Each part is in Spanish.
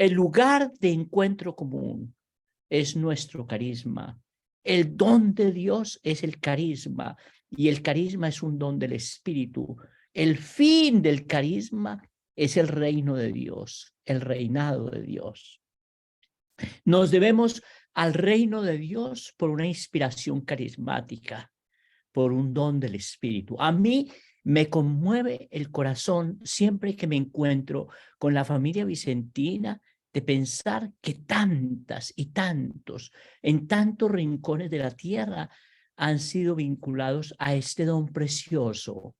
El lugar de encuentro común es nuestro carisma. El don de Dios es el carisma y el carisma es un don del Espíritu. El fin del carisma es el reino de Dios, el reinado de Dios. Nos debemos al reino de Dios por una inspiración carismática, por un don del Espíritu. A mí me conmueve el corazón siempre que me encuentro con la familia vicentina de pensar que tantas y tantos, en tantos rincones de la tierra, han sido vinculados a este don precioso,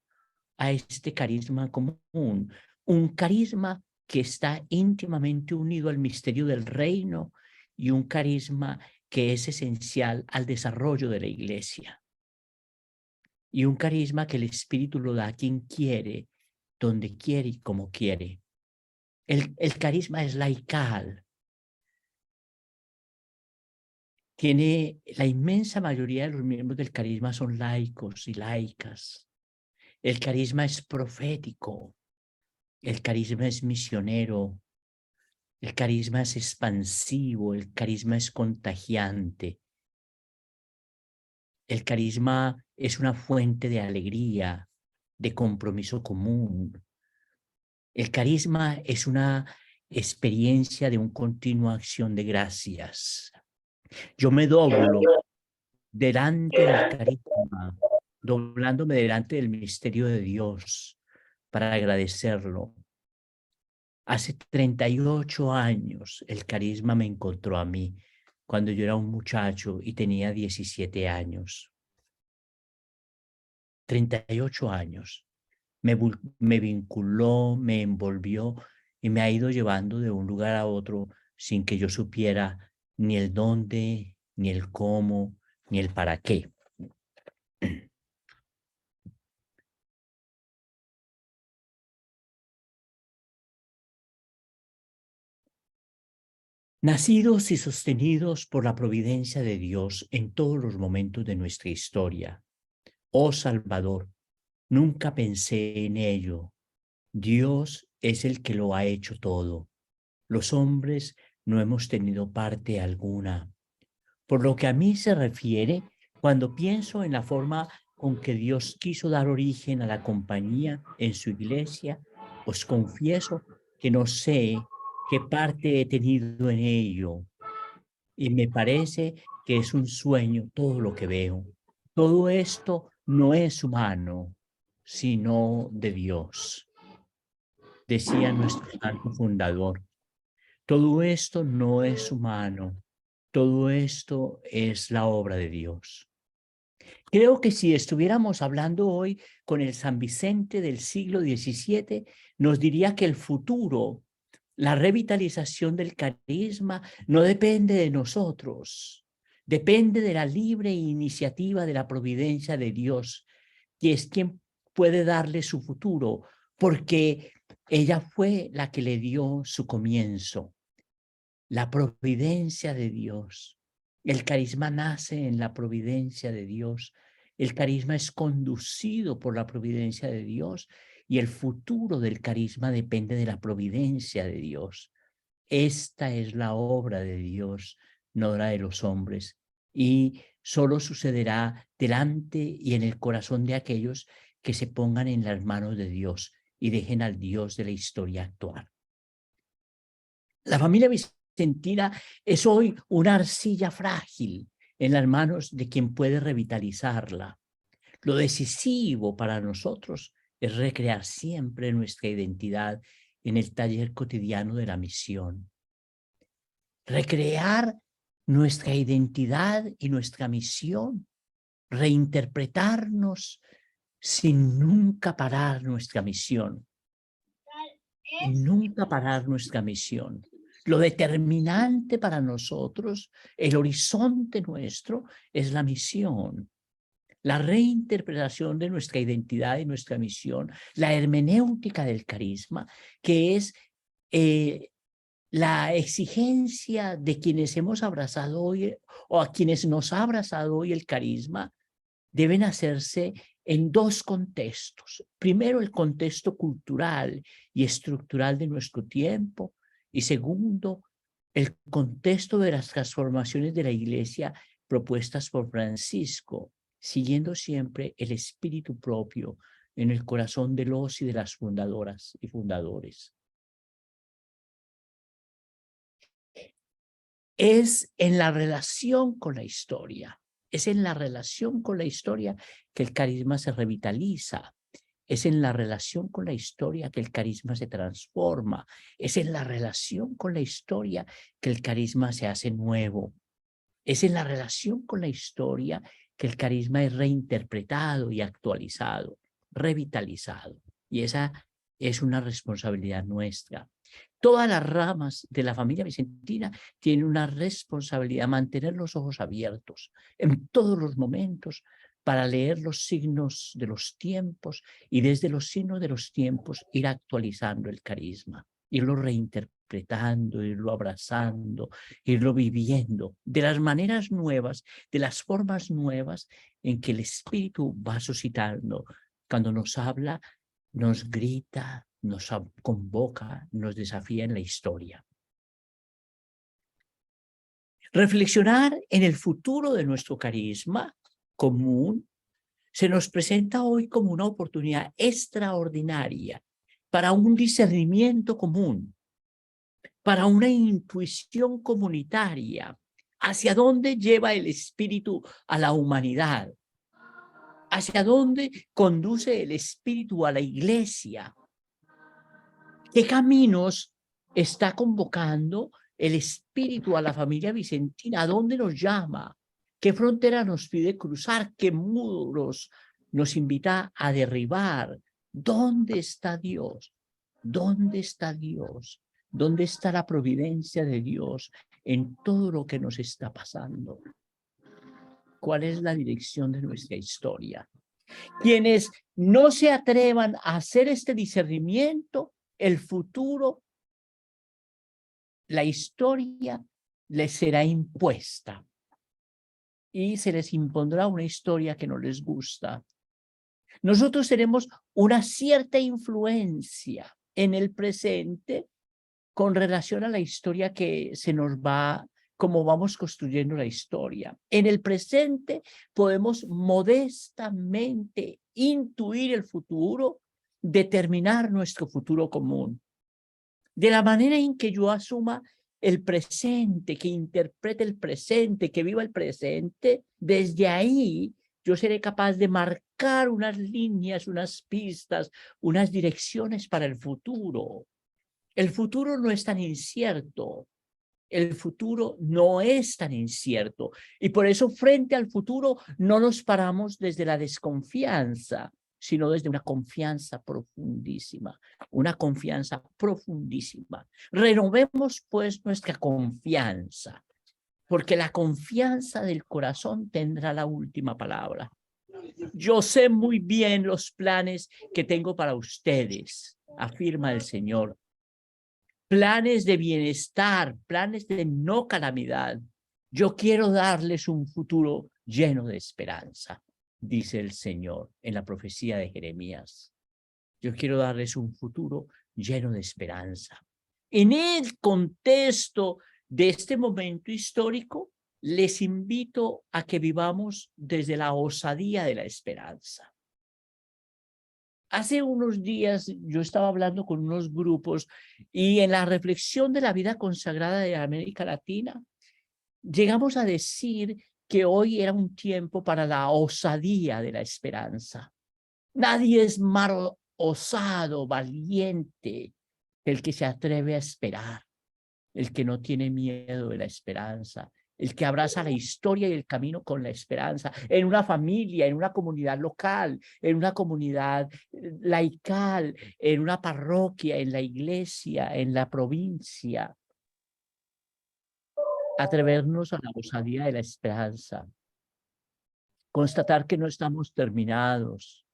a este carisma común, un carisma que está íntimamente unido al misterio del reino y un carisma que es esencial al desarrollo de la iglesia. Y un carisma que el Espíritu lo da a quien quiere, donde quiere y como quiere. El carisma es laical. La inmensa mayoría de los miembros del carisma son laicos y laicas. El carisma es profético. El carisma es misionero. El carisma es expansivo. El carisma es contagiante. El carisma es una fuente de alegría, de compromiso común. El carisma es una experiencia de una continua acción de gracias. Yo me doblo delante del carisma, doblándome delante del misterio de Dios para agradecerlo. Hace 38 años el carisma me encontró a mí cuando yo era un muchacho y tenía 17 años. 38 años. Me vinculó, me envolvió y me ha ido llevando de un lugar a otro sin que yo supiera ni el dónde, ni el cómo, ni el para qué. Nacidos y sostenidos por la providencia de Dios en todos los momentos de nuestra historia. Oh Salvador, nunca pensé en ello. Dios es el que lo ha hecho todo. Los hombres no hemos tenido parte alguna. Por lo que a mí se refiere, cuando pienso en la forma con que Dios quiso dar origen a la compañía en su iglesia, os confieso que no sé qué parte he tenido en ello y me parece que es un sueño todo lo que veo. Todo esto no es humano, sino de Dios, decía nuestro santo fundador. Todo esto no es humano, todo esto es la obra de Dios. Creo que si estuviéramos hablando hoy con el San Vicente del siglo XVII, nos diría que el futuro, la revitalización del carisma, no depende de nosotros, depende de la libre iniciativa de la providencia de Dios, que es quien puede darle su futuro, porque ella fue la que le dio su comienzo. La providencia de Dios. El carisma nace en la providencia de Dios. El carisma es conducido por la providencia de Dios y el futuro del carisma depende de la providencia de Dios. Esta es la obra de Dios, no la de los hombres, y solo sucederá delante y en el corazón de aquellos que se pongan en las manos de Dios y dejen al Dios de la historia actuar. La familia vicentina es hoy una arcilla frágil en las manos de quien puede revitalizarla. Lo decisivo para nosotros es recrear siempre nuestra identidad en el taller cotidiano de la misión. Recrear nuestra identidad y nuestra misión, reinterpretarnos sin nunca parar nuestra misión. Sin nunca parar nuestra misión. Lo determinante para nosotros, el horizonte nuestro, es la misión, la reinterpretación de nuestra identidad y nuestra misión, la hermenéutica del carisma, que es la exigencia de quienes hemos abrazado hoy o a quienes nos ha abrazado hoy el carisma, deben hacerse en dos contextos. Primero, el contexto cultural y estructural de nuestro tiempo Y segundo, el contexto de las transformaciones de la Iglesia propuestas por Francisco, siguiendo siempre el espíritu propio en el corazón de los y de las fundadoras y fundadores. Es en la relación con la historia, es en la relación con la historia que el carisma se revitaliza, es en la relación con la historia que el carisma se transforma, es en la relación con la historia que el carisma se hace nuevo, es en la relación con la historia que el carisma es reinterpretado y actualizado, revitalizado. Y esa es una responsabilidad nuestra. Todas las ramas de la familia vicentina tienen una responsabilidad, mantener los ojos abiertos en todos los momentos para leer los signos de los tiempos y desde los signos de los tiempos ir actualizando el carisma, irlo reinterpretando, irlo abrazando, irlo viviendo de las maneras nuevas, de las formas nuevas en que el Espíritu va suscitando. Cuando nos habla, nos grita, nos convoca, nos desafía en la historia. Reflexionar en el futuro de nuestro carisma común se nos presenta hoy como una oportunidad extraordinaria para un discernimiento común, para una intuición comunitaria, hacia dónde lleva el Espíritu a la humanidad, hacia dónde conduce el Espíritu a la Iglesia, qué caminos está convocando el Espíritu a la familia vicentina, a dónde nos llama, qué frontera nos pide cruzar, qué muros nos invita a derribar. ¿Dónde está Dios? ¿Dónde está Dios? ¿Dónde está la providencia de Dios en todo lo que nos está pasando? ¿Cuál es la dirección de nuestra historia? Quienes no se atrevan a hacer este discernimiento, el futuro, la historia les será impuesta y se les impondrá una historia que no les gusta. Nosotros tenemos una cierta influencia en el presente con relación a la historia que se nos va, como vamos construyendo la historia. En el presente podemos modestamente intuir el futuro, determinar nuestro futuro común. De la manera en que yo asuma el presente, que interprete el presente, que viva el presente, desde ahí yo seré capaz de marcar unas líneas, unas pistas, unas direcciones para el futuro. El futuro no es tan incierto. El futuro no es tan incierto. Y por eso frente al futuro no nos paramos desde la desconfianza, sino desde una confianza profundísima. Una confianza profundísima. Renovemos pues nuestra confianza, porque la confianza del corazón tendrá la última palabra. Yo sé muy bien los planes que tengo para ustedes, afirma el Señor. Planes de bienestar, planes de no calamidad. Yo quiero darles un futuro lleno de esperanza, dice el Señor en la profecía de Jeremías. Yo quiero darles un futuro lleno de esperanza. En el contexto de este momento histórico, les invito a que vivamos desde la osadía de la esperanza. Hace unos días yo estaba hablando con unos grupos y en la reflexión de la vida consagrada de América Latina, llegamos a decir que hoy era un tiempo para la osadía de la esperanza. Nadie es más osado, valiente, el que se atreve a esperar, el que no tiene miedo de la esperanza, el que abraza la historia y el camino con la esperanza, en una familia, en una comunidad local, en una comunidad laical, en una parroquia, en la iglesia, en la provincia. Atrevernos a la osadía de la esperanza, constatar que no estamos terminados,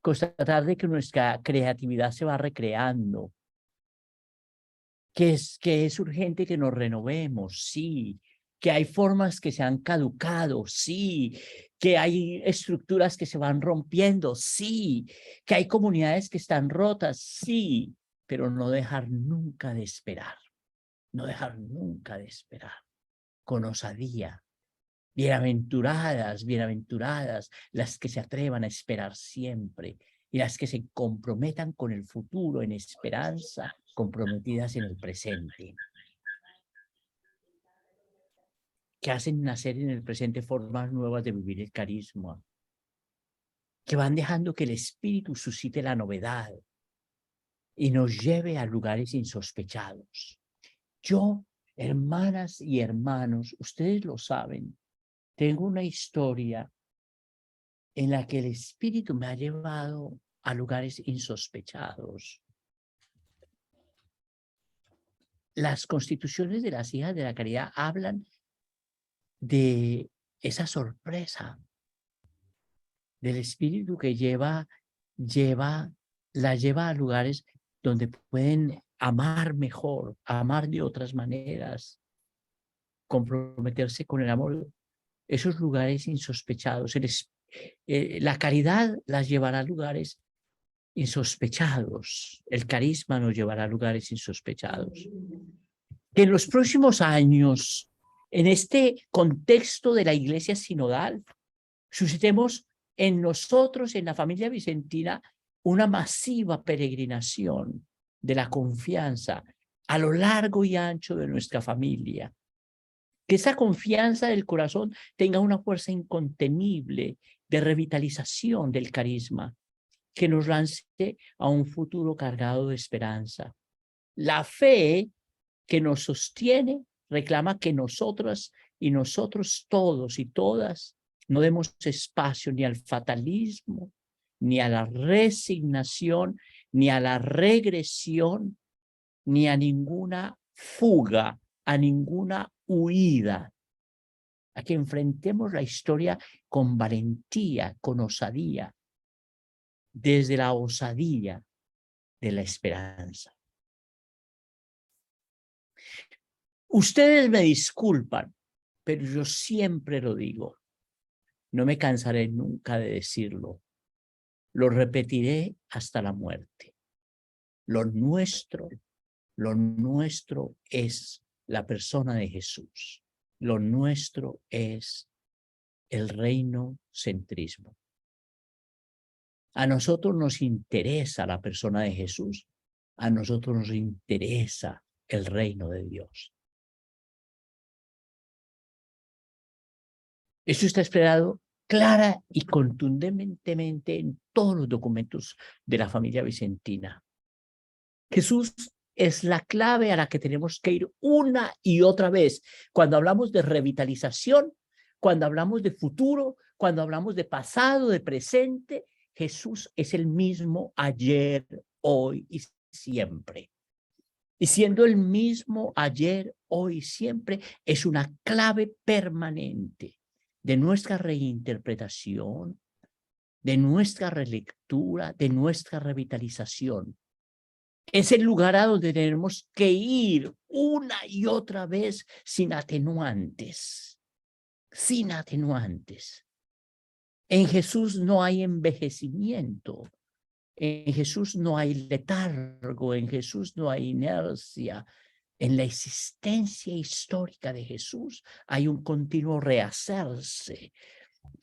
constatar de que nuestra creatividad se va recreando, que es urgente que nos renovemos, sí, que hay formas que se han caducado, sí, que hay estructuras que se van rompiendo, sí, que hay comunidades que están rotas, sí, pero no dejar nunca de esperar. no dejar nunca de esperar, con osadía. Bienaventuradas, bienaventuradas las que se atrevan a esperar siempre y las que se comprometan con el futuro en esperanza, comprometidas en el presente, que hacen nacer en el presente formas nuevas de vivir el carisma, que van dejando que el Espíritu suscite la novedad y nos lleve a lugares insospechados. Yo, hermanas y hermanos, ustedes lo saben, tengo una historia en la que el Espíritu me ha llevado a lugares insospechados. Las constituciones de las hijas de la caridad hablan de esa sorpresa del Espíritu que la lleva a lugares donde pueden amar mejor, amar de otras maneras, comprometerse con el amor. Esos lugares insospechados. La caridad las llevará a lugares insospechados. El carisma nos llevará a lugares insospechados. Que en los próximos años, en este contexto de la Iglesia sinodal, suscitemos en nosotros, en la familia vicentina, una masiva peregrinación de la confianza a lo largo y ancho de nuestra familia. Que esa confianza del corazón tenga una fuerza incontenible de revitalización del carisma, que nos lance a un futuro cargado de esperanza. La fe que nos sostiene reclama que nosotras y nosotros todos y todas no demos espacio ni al fatalismo, ni a la resignación, ni a la regresión, ni a ninguna fuga, a ninguna huida. A que enfrentemos la historia con valentía, con osadía, desde la osadía de la esperanza. Ustedes me disculpan, pero yo siempre lo digo. No me cansaré nunca de decirlo. Lo repetiré hasta la muerte. Lo nuestro es la persona de Jesús. Lo nuestro es el reino centrismo. A nosotros nos interesa la persona de Jesús. A nosotros nos interesa el reino de Dios. Esto está expresado clara y contundentemente en todos los documentos de la familia vicentina. Jesús es la clave a la que tenemos que ir una y otra vez cuando hablamos de revitalización, cuando hablamos de futuro, cuando hablamos de pasado, de presente. Jesús es el mismo ayer, hoy y siempre. Y siendo el mismo ayer, hoy y siempre, es una clave permanente de nuestra reinterpretación, de nuestra relectura, de nuestra revitalización. Es el lugar a donde tenemos que ir una y otra vez sin atenuantes, sin atenuantes. En Jesús no hay envejecimiento, en Jesús no hay letargo, en Jesús no hay inercia. En la existencia histórica de Jesús hay un continuo rehacerse,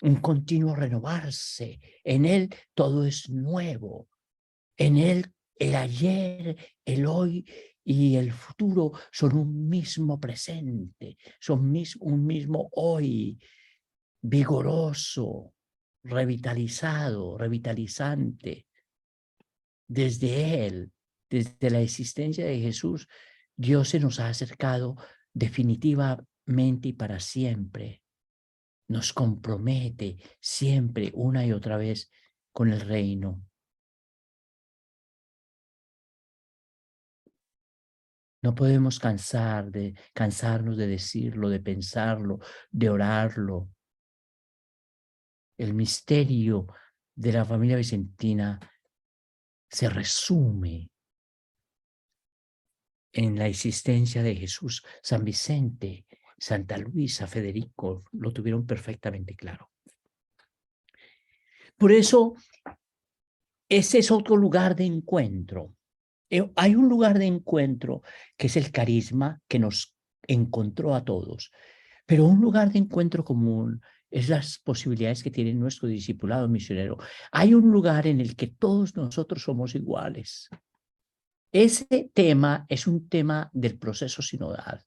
un continuo renovarse. En Él todo es nuevo. En Él el ayer, el hoy y el futuro son un mismo presente, son un mismo hoy, vigoroso, revitalizado, revitalizante. Desde Él, desde la existencia de Jesús, Dios se nos ha acercado definitivamente y para siempre. Nos compromete siempre, una y otra vez, con el reino. No podemos cansarnos de decirlo, de pensarlo, de orarlo. El misterio de la familia vicentina se resume en la existencia de Jesús. San Vicente, Santa Luisa, Federico, lo tuvieron perfectamente claro. Por eso, ese es otro lugar de encuentro. Hay un lugar de encuentro que es el carisma que nos encontró a todos, pero un lugar de encuentro común es las posibilidades que tiene nuestro discipulado misionero. Hay un lugar en el que todos nosotros somos iguales. Ese tema es un tema del proceso sinodal.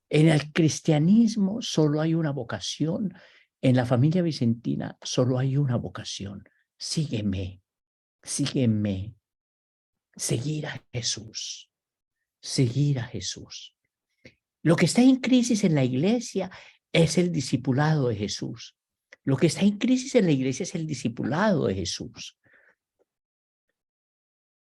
En el cristianismo solo hay una vocación, en la familia vicentina solo hay una vocación. Sígueme, sígueme. Seguir a Jesús, seguir a Jesús. Lo que está en crisis en la iglesia es el discipulado de Jesús. Lo que está en crisis en la iglesia es el discipulado de Jesús.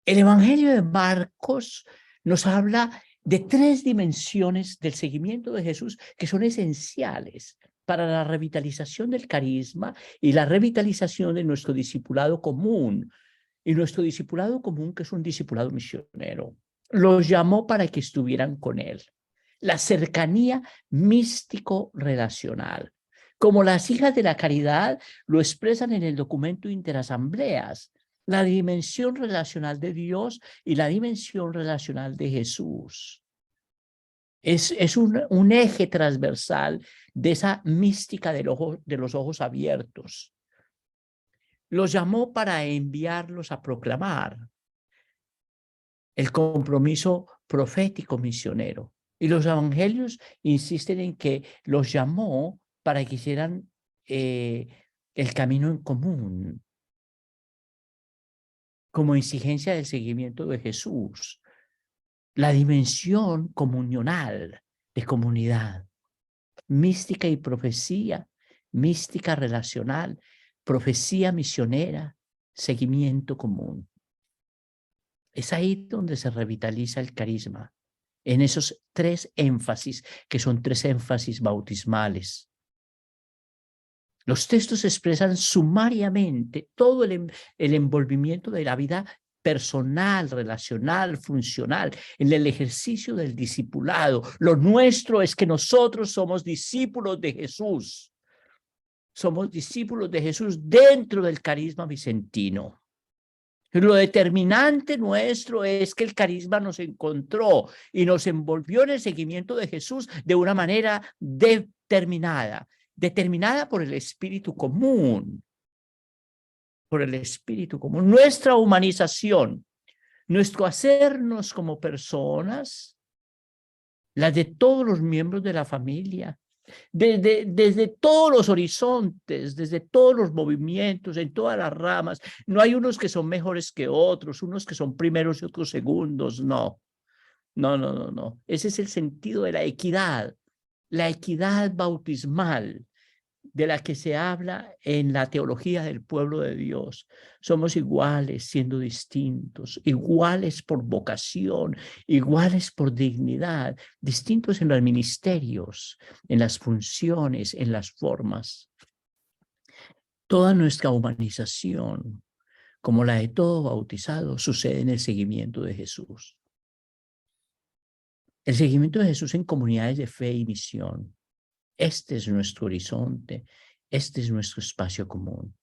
El Evangelio de Marcos nos habla de 3 dimensiones del seguimiento de Jesús que son esenciales para la revitalización del carisma y la revitalización de nuestro discipulado común. Y nuestro discipulado común, que es un discipulado misionero, los llamó para que estuvieran con él. La cercanía místico-relacional. Como las hijas de la caridad lo expresan en el documento Interasambleas, la dimensión relacional de Dios y la dimensión relacional de Jesús. Es un eje transversal de esa mística de los ojos abiertos. Los llamó para enviarlos a proclamar el compromiso profético misionero. Y los evangelios insisten en que los llamó para que hicieran el camino en común, como exigencia del seguimiento de Jesús. La dimensión comunional de comunidad, mística y profecía, mística relacional, profecía misionera, seguimiento común. Es ahí donde se revitaliza el carisma, en esos 3 énfasis, que son 3 énfasis bautismales. Los textos expresan sumariamente todo el envolvimiento de la vida personal, relacional, funcional, en el ejercicio del discipulado. Lo nuestro es que nosotros somos discípulos de Jesús. Somos discípulos de Jesús dentro del carisma vicentino. Lo determinante nuestro es que el carisma nos encontró y nos envolvió en el seguimiento de Jesús de una manera determinada por el espíritu común, por el espíritu común. Nuestra humanización, nuestro hacernos como personas, la de todos los miembros de la familia, desde todos los horizontes, desde todos los movimientos, en todas las ramas. No hay unos que son mejores que otros, unos que son primeros y otros segundos, no. No. Ese es el sentido de la equidad bautismal de la que se habla en la teología del pueblo de Dios. Somos iguales siendo distintos, iguales por vocación, iguales por dignidad, distintos en los ministerios, en las funciones, en las formas. Toda nuestra humanización, como la de todo bautizado, sucede en el seguimiento de Jesús. El seguimiento de Jesús en comunidades de fe y misión. Este es nuestro horizonte, este es nuestro espacio común.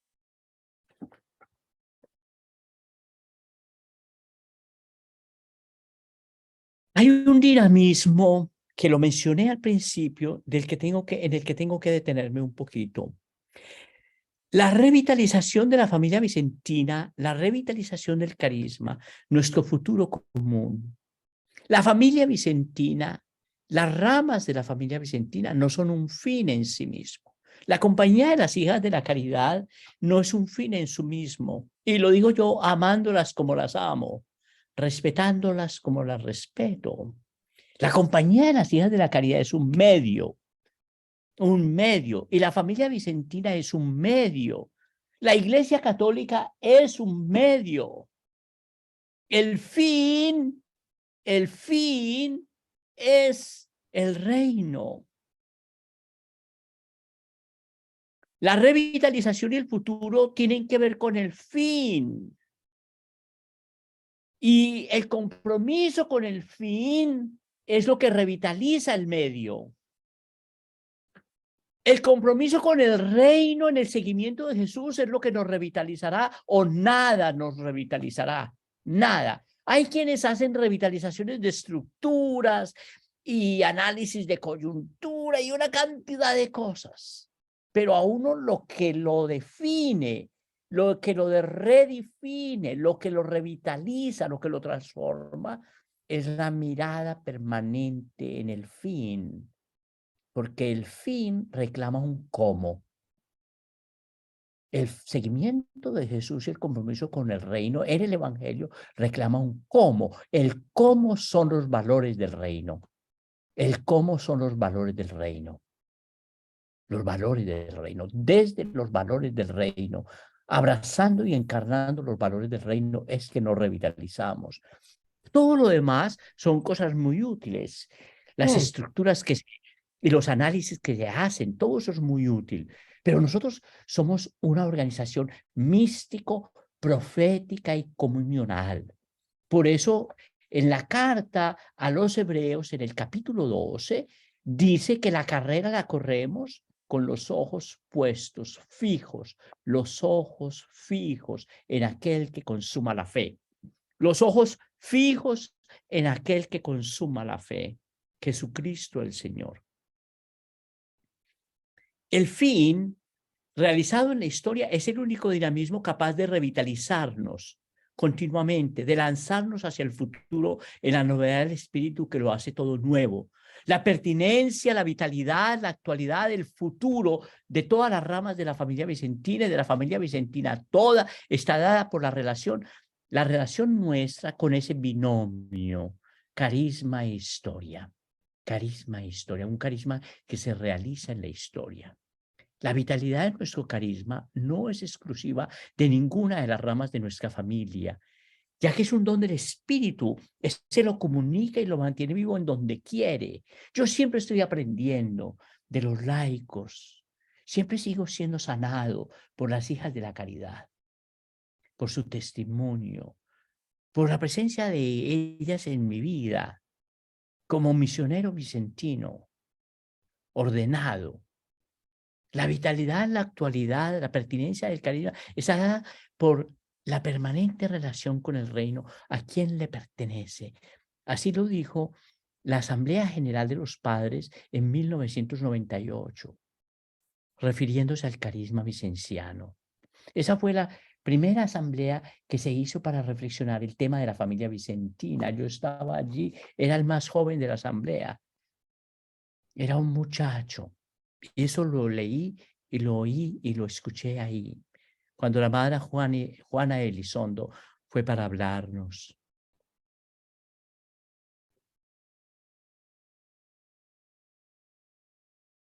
Hay un dinamismo que lo mencioné al principio, en el que tengo que detenerme un poquito. La revitalización de la familia vicentina, la revitalización del carisma, nuestro futuro común. La familia vicentina, las ramas de la familia vicentina no son un fin en sí mismo. La compañía de las hijas de la caridad no es un fin en sí mismo. Y lo digo yo amándolas como las amo, respetándolas como las respeto. La compañía de las hijas de la caridad es un medio, y la familia vicentina es un medio. La Iglesia Católica es un medio. El fin es el reino. La revitalización y el futuro tienen que ver con el fin. Y el compromiso con el fin es lo que revitaliza el medio. El compromiso con el reino en el seguimiento de Jesús es lo que nos revitalizará o nada nos revitalizará. Nada. Hay quienes hacen revitalizaciones de estructuras y análisis de coyuntura y una cantidad de cosas. Pero a uno lo que lo define, lo que lo redefine, lo que lo revitaliza, lo que lo transforma, es la mirada permanente en el fin, porque el fin reclama un cómo. El seguimiento de Jesús y el compromiso con el reino en el Evangelio reclama un cómo. El cómo son los valores del reino. El cómo son los valores del reino. Los valores del reino. Desde los valores del reino, abrazando y encarnando los valores del reino, es que nos revitalizamos. Todo lo demás son cosas muy útiles. Las estructuras y los análisis que se hacen, todo eso es muy útil. Pero nosotros somos una organización místico, profética y comunional. Por eso, en la carta a los Hebreos, en el capítulo 12, dice que la carrera la corremos con los ojos puestos, fijos, los ojos fijos en aquel que consuma la fe. Los ojos fijos en aquel que consuma la fe, Jesucristo el Señor. El fin realizado en la historia es el único dinamismo capaz de revitalizarnos continuamente, de lanzarnos hacia el futuro en la novedad del espíritu que lo hace todo nuevo. La pertinencia, la vitalidad, la actualidad, el futuro de todas las ramas de la familia vicentina y de la familia vicentina toda está dada por la relación nuestra con ese binomio, carisma e historia. Carisma e historia, un carisma que se realiza en la historia. La vitalidad de nuestro carisma no es exclusiva de ninguna de las ramas de nuestra familia, ya que es un don del espíritu. Se lo comunica y lo mantiene vivo en donde quiere. Yo siempre estoy aprendiendo de los laicos. Siempre sigo siendo sanado por las hijas de la caridad, por su testimonio, por la presencia de ellas en mi vida, como misionero vicentino, ordenado. La vitalidad, la actualidad, la pertinencia del carisma está dada por la permanente relación con el reino, a quien le pertenece. Así lo dijo la Asamblea General de los Padres en 1998, refiriéndose al carisma vicenciano. Esa fue la primera asamblea que se hizo para reflexionar el tema de la familia vicentina. Yo estaba allí, era el más joven de la asamblea, era un muchacho. Y eso lo leí y lo oí y lo escuché ahí, cuando la madre Juana Elizondo fue para hablarnos.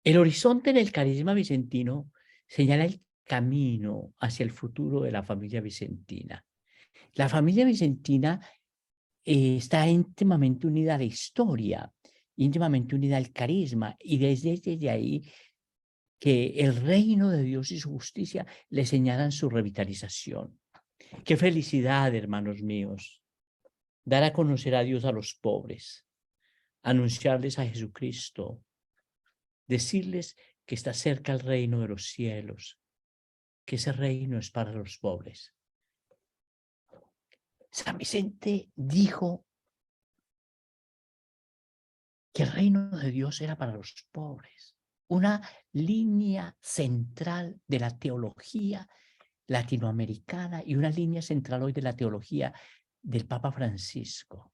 El horizonte en el carisma vicentino señala el camino hacia el futuro de la familia vicentina. La familia vicentina está íntimamente unida a la historia, íntimamente unida al carisma, y desde ahí que el reino de Dios y su justicia le señalan su revitalización. Qué felicidad, hermanos míos, dar a conocer a Dios a los pobres, anunciarles a Jesucristo, decirles que está cerca el reino de los cielos, que ese reino es para los pobres. San Vicente dijo que el reino de Dios era para los pobres, una línea central de la teología latinoamericana y una línea central hoy de la teología del Papa Francisco.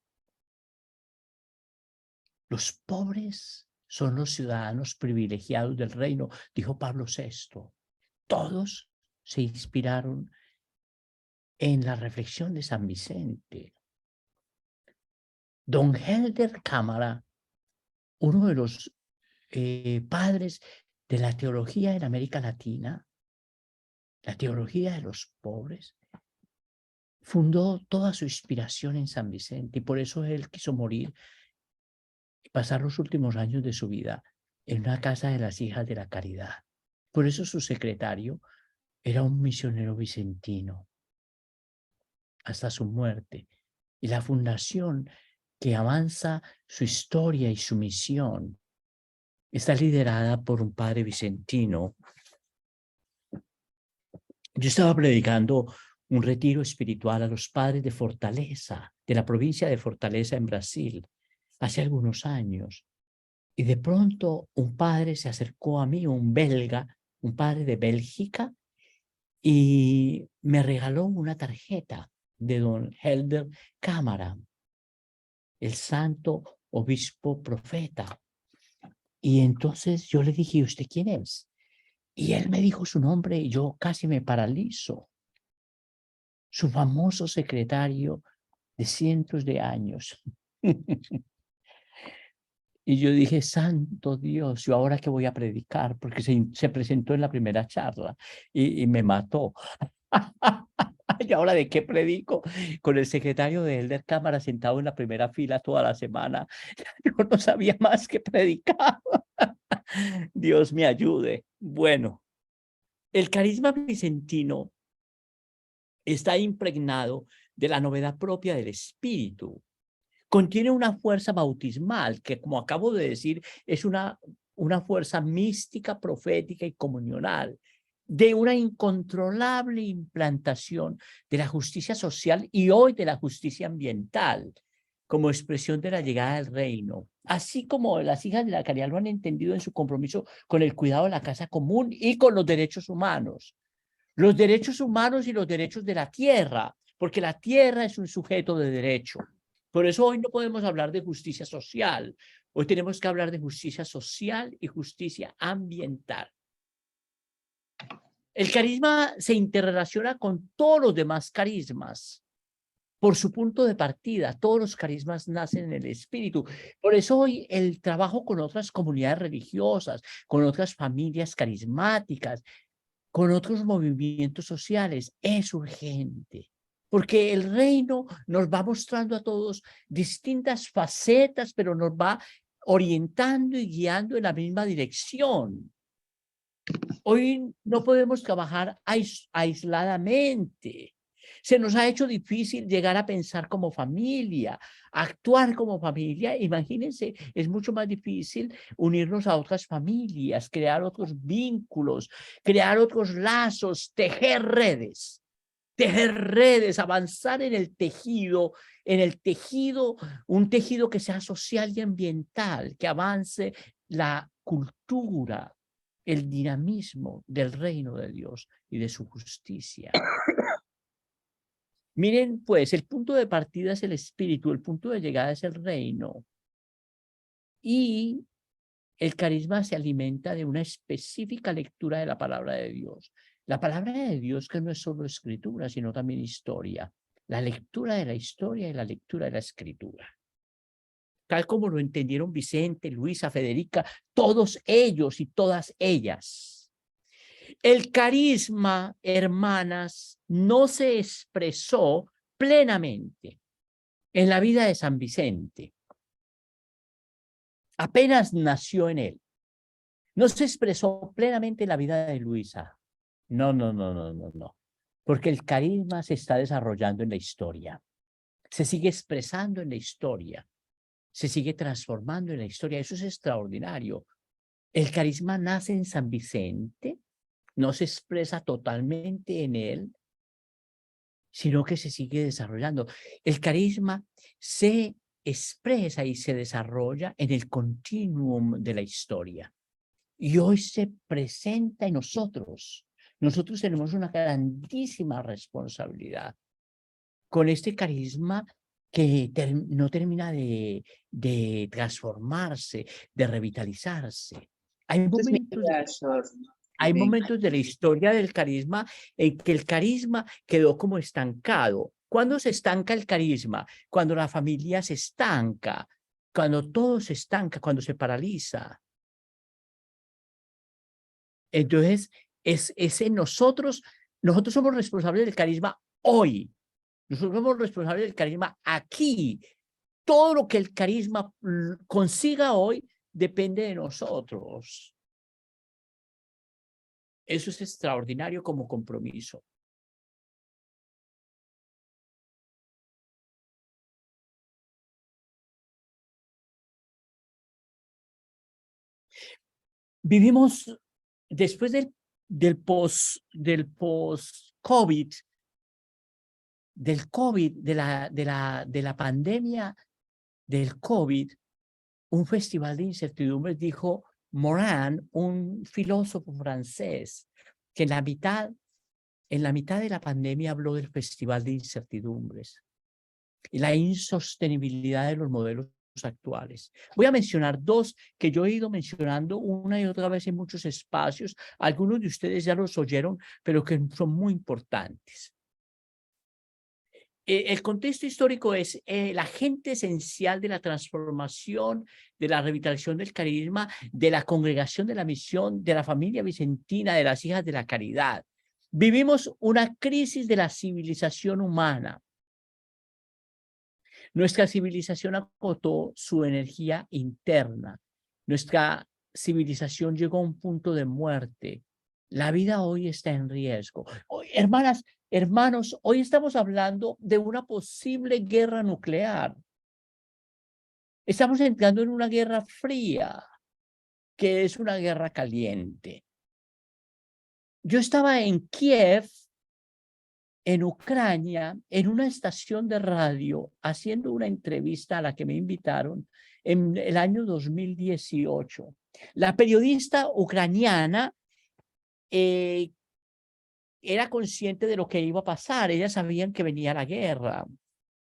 Los pobres son los ciudadanos privilegiados del reino, dijo Pablo VI. Todos se inspiraron en la reflexión de San Vicente. Don Helder Cámara, uno de los padres de la teología en América Latina, la teología de los pobres, fundó toda su inspiración en San Vicente, y por eso él quiso morir y pasar los últimos años de su vida en una casa de las hijas de la caridad. Por eso su secretario era un misionero vicentino hasta su muerte. Y la fundación que avanza su historia y su misión está liderada por un padre vicentino. Yo estaba predicando un retiro espiritual a los padres de Fortaleza, de la provincia de Fortaleza en Brasil, hace algunos años. Y de pronto un padre se acercó a mí, un belga, un padre de Bélgica, y me regaló una tarjeta de don Helder Cámara, el santo obispo profeta. Y entonces yo le dije, ¿y usted quién es? Y él me dijo su nombre y yo casi me paralizo. Su famoso secretario de cientos de años. Y yo dije, santo Dios, ¿yo ahora qué voy a predicar? Porque se presentó en la primera charla y me mató. ¿Y ahora de qué predico? Con el secretario de Elder Cámara sentado en la primera fila toda la semana. Yo no sabía más que predicar. Dios me ayude. Bueno, el carisma vicentino está impregnado de la novedad propia del espíritu. Contiene una fuerza bautismal que, como acabo de decir, es una fuerza mística, profética y comunional, de una incontrolable implantación de la justicia social y hoy de la justicia ambiental, como expresión de la llegada del reino, así como las hijas de la caridad lo han entendido en su compromiso con el cuidado de la casa común y con los derechos humanos y los derechos de la tierra, porque la tierra es un sujeto de derecho. Por eso hoy no podemos hablar de justicia social, hoy tenemos que hablar de justicia social y justicia ambiental. El carisma se interrelaciona con todos los demás carismas. Por su punto de partida, todos los carismas nacen en el espíritu. Por eso hoy el trabajo con otras comunidades religiosas, con otras familias carismáticas, con otros movimientos sociales es urgente, porque el reino nos va mostrando a todos distintas facetas, pero nos va orientando y guiando en la misma dirección. Hoy no podemos trabajar aisladamente. Se nos ha hecho difícil llegar a pensar como familia, actuar como familia. Imagínense, es mucho más difícil unirnos a otras familias, crear otros vínculos, crear otros lazos, tejer redes, avanzar en el tejido, un tejido que sea social y ambiental, que avance la cultura, el dinamismo del reino de Dios y de su justicia. Miren, pues, el punto de partida es el espíritu, el punto de llegada es el reino. Y el carisma se alimenta de una específica lectura de la palabra de Dios. La palabra de Dios que no es solo escritura, sino también historia. La lectura de la historia y la lectura de la escritura. Tal como lo entendieron Vicente, Luisa, Federica, todos ellos y todas ellas. El carisma, hermanas, no se expresó plenamente en la vida de San Vicente. Apenas nació en él. No se expresó plenamente en la vida de Luisa. No. Porque el carisma se está desarrollando en la historia. Se sigue expresando en la historia. Se sigue transformando en la historia. Eso es extraordinario. El carisma nace en San Vicente, no se expresa totalmente en él, sino que se sigue desarrollando. El carisma se expresa y se desarrolla en el continuum de la historia. Y hoy se presenta en nosotros. Nosotros tenemos una grandísima responsabilidad con este carisma que no termina de transformarse, de revitalizarse. Hay Esto es mi momentos idea, George. hay momentos de la historia del carisma en que el carisma quedó como estancado. ¿Cuándo se estanca el carisma? Cuando la familia se estanca, cuando todo se estanca, cuando se paraliza. Entonces, es en nosotros somos responsables del carisma hoy. Nosotros somos responsables del carisma aquí. Todo lo que el carisma consiga hoy depende de nosotros. Eso es extraordinario como compromiso. Vivimos después del post-COVID, del COVID, de la pandemia del COVID, un festival de incertidumbres, dijo Morin, un filósofo francés, que en la mitad de la pandemia habló del festival de incertidumbres y la insostenibilidad de los modelos actuales. Voy a mencionar dos que yo he ido mencionando una y otra vez en muchos espacios. Algunos de ustedes ya los oyeron, pero que son muy importantes. El contexto histórico es el agente esencial de la transformación, de la revitalización del carisma, de la congregación de la misión, de la familia vicentina, de las hijas de la caridad. Vivimos una crisis de la civilización humana. Nuestra civilización agotó su energía interna. Nuestra civilización llegó a un punto de muerte. La vida hoy está en riesgo. Hoy, hermanas, hermanos, hoy estamos hablando de una posible guerra nuclear. Estamos entrando en una guerra fría, que es una guerra caliente. Yo estaba en Kiev, en Ucrania, en una estación de radio, haciendo una entrevista a la que me invitaron en el año 2018. La periodista ucraniana era consciente de lo que iba a pasar. Ellas sabían que venía la guerra.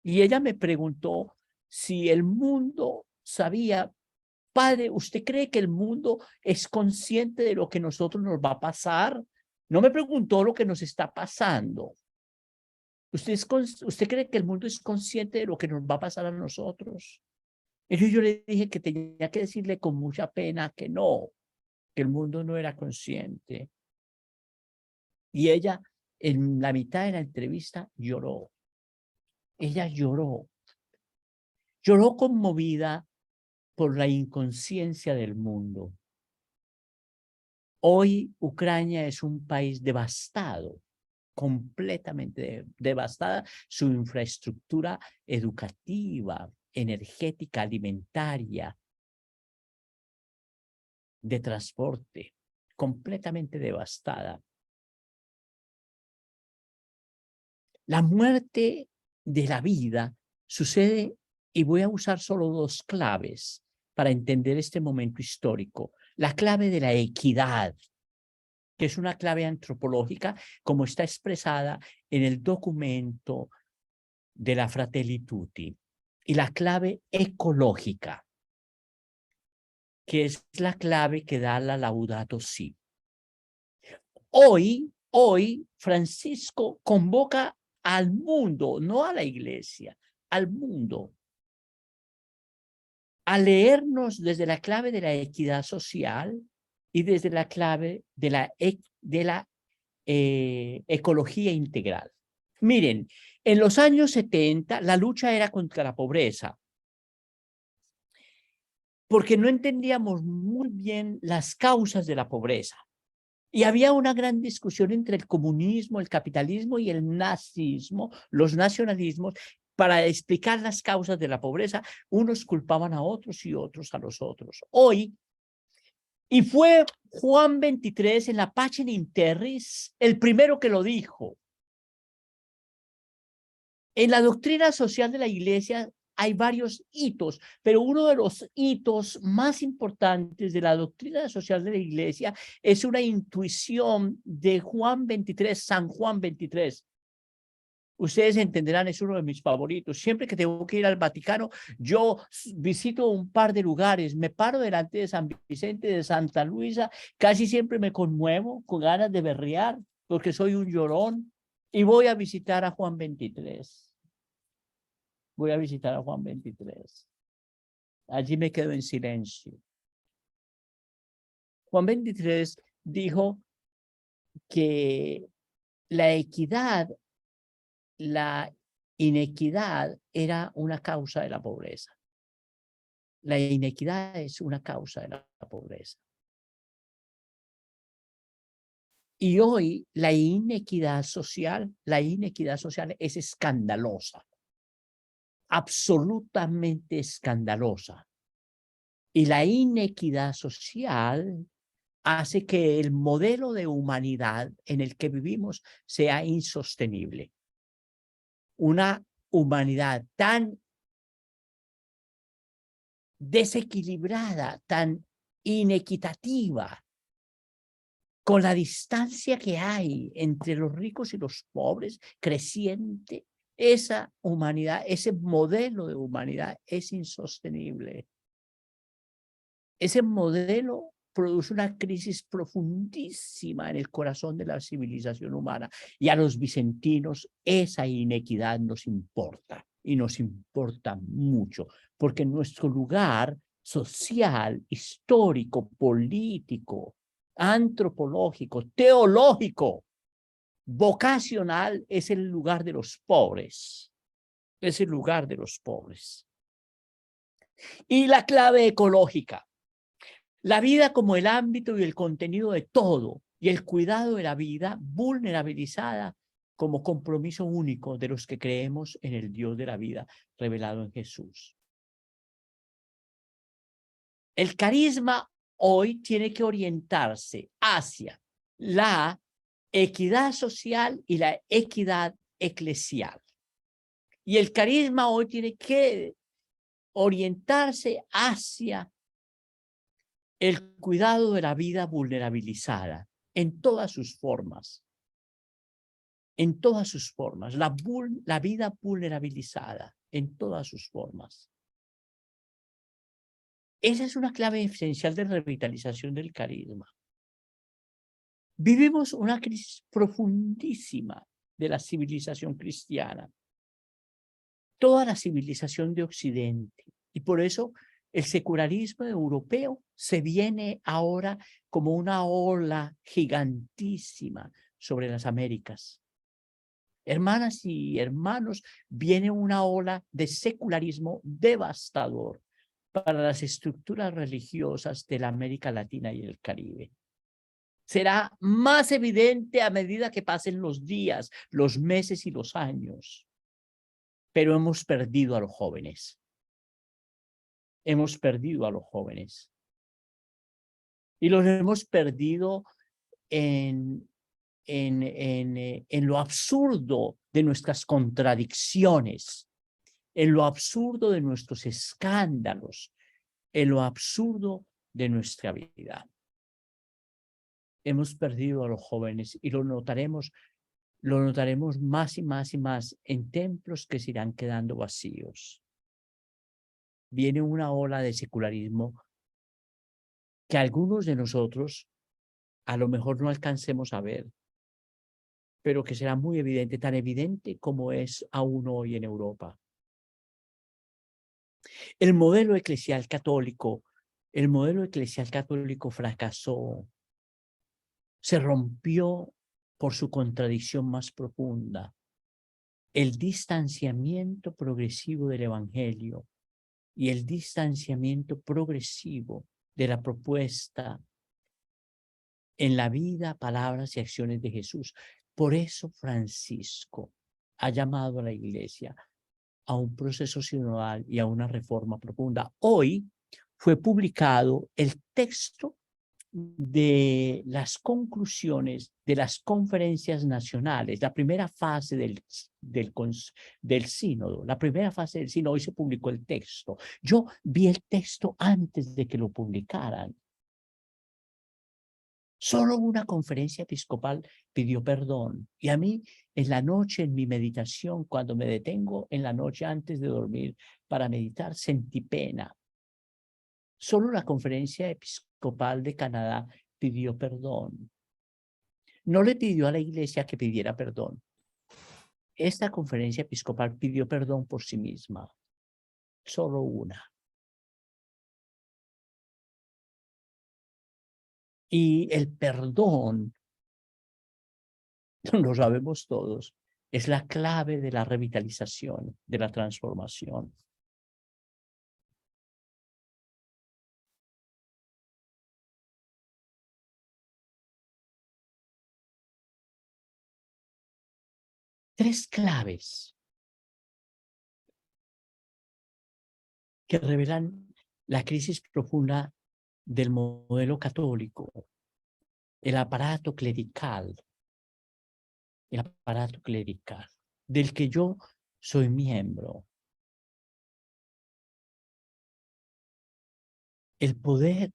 Y ella me preguntó si el mundo sabía, padre, ¿usted cree que el mundo es consciente de lo que nosotros nos va a pasar? No me preguntó lo que nos está pasando. ¿Usted cree que el mundo es consciente de lo que nos va a pasar a nosotros? Y yo le dije que tenía que decirle con mucha pena que no, que el mundo no era consciente. Y ella, en la mitad de la entrevista, lloró. Ella lloró. Lloró conmovida por la inconsciencia del mundo. Hoy Ucrania es un país devastado, completamente devastada, su infraestructura educativa, energética, alimentaria, de transporte, completamente devastada. La muerte de la vida sucede, y voy a usar solo dos claves para entender este momento histórico. La clave de la equidad, que es una clave antropológica, como está expresada en el documento de la Fratelli Tutti, y la clave ecológica, que es la clave que da la Laudato Si. Hoy, Francisco convoca al mundo, no a la iglesia, al mundo, a leernos desde la clave de la equidad social y desde la clave de la ecología integral. Miren, en los años 70 la lucha era contra la pobreza, porque no entendíamos muy bien las causas de la pobreza. Y había una gran discusión entre el comunismo, el capitalismo y el nazismo, los nacionalismos, para explicar las causas de la pobreza. Unos culpaban a otros y otros a los otros. Hoy, y fue Juan XXIII en la Pacem in Terris el primero que lo dijo. En la doctrina social de la Iglesia hay varios hitos, pero uno de los hitos más importantes de la doctrina social de la Iglesia es una intuición de Juan XXIII, San Juan XXIII. Ustedes entenderán, es uno de mis favoritos. Siempre que tengo que ir al Vaticano, yo visito un par de lugares, me paro delante de San Vicente, de Santa Luisa, casi siempre me conmuevo con ganas de berrear, porque soy un llorón, y voy a visitar a Juan XXIII. Voy a visitar a Juan XXIII. Allí me quedo en silencio. Juan XXIII dijo que la equidad, la inequidad era una causa de la pobreza. La inequidad es una causa de la pobreza. Y hoy la inequidad social es escandalosa, absolutamente escandalosa. Y la inequidad social hace que el modelo de humanidad en el que vivimos sea insostenible. una humanidad tan desequilibrada, tan inequitativa, con la distancia que hay entre los ricos y los pobres, creciente, esa humanidad, ese modelo de humanidad es insostenible. Ese modelo produce una crisis profundísima en el corazón de la civilización humana. Y a los vicentinos esa inequidad nos importa, y nos importa mucho, porque nuestro lugar social, histórico, político, antropológico, teológico, vocacional, es el lugar de los pobres. Es el lugar de los pobres. Y la clave ecológica. La vida como el ámbito y el contenido de todo, y el cuidado de la vida vulnerabilizada como compromiso único de los que creemos en el Dios de la vida revelado en Jesús. El carisma hoy tiene que orientarse hacia la equidad social y la equidad eclesial. Y el carisma hoy tiene que orientarse hacia el cuidado de la vida vulnerabilizada en todas sus formas. En todas sus formas. La vida vulnerabilizada en todas sus formas. Esa es una clave esencial de revitalización del carisma. Vivimos una crisis profundísima de la civilización cristiana. Toda la civilización de Occidente. Y por eso el secularismo europeo se viene ahora como una ola gigantísima sobre las Américas. Hermanas y hermanos, viene una ola de secularismo devastador para las estructuras religiosas de la América Latina y el Caribe. Será más evidente a medida que pasen los días, los meses y los años. Pero hemos perdido a los jóvenes. Hemos perdido a los jóvenes. Y los hemos perdido en lo absurdo de nuestras contradicciones, en lo absurdo de nuestros escándalos, en lo absurdo de nuestra vida. Hemos perdido a los jóvenes y lo notaremos más y más y más en templos que se irán quedando vacíos. Viene una ola de secularismo que algunos de nosotros a lo mejor no alcancemos a ver, pero que será muy evidente, tan evidente como es aún hoy en Europa. El modelo eclesial católico fracasó, se rompió por su contradicción más profunda. El distanciamiento progresivo del Evangelio y el distanciamiento progresivo de la propuesta en la vida, palabras y acciones de Jesús. Por eso Francisco ha llamado a la Iglesia a un proceso sinodal y a una reforma profunda. Hoy fue publicado el texto de las conclusiones de las conferencias nacionales, la primera fase del sínodo, la primera fase del sínodo. Hoy se publicó el texto. Yo vi el texto antes de que lo publicaran. Solo una conferencia episcopal pidió perdón. Y a mí, en la noche, en mi meditación, cuando me detengo en la noche antes de dormir para meditar, sentí pena. Solo la conferencia episcopal de Canadá pidió perdón. No le pidió a la Iglesia que pidiera perdón. Esta conferencia episcopal pidió perdón por sí misma. Solo una. Y el perdón, lo sabemos todos, es la clave de la revitalización, de la transformación. Tres claves que revelan la crisis profunda del modelo católico, el aparato clerical, del que yo soy miembro. El poder,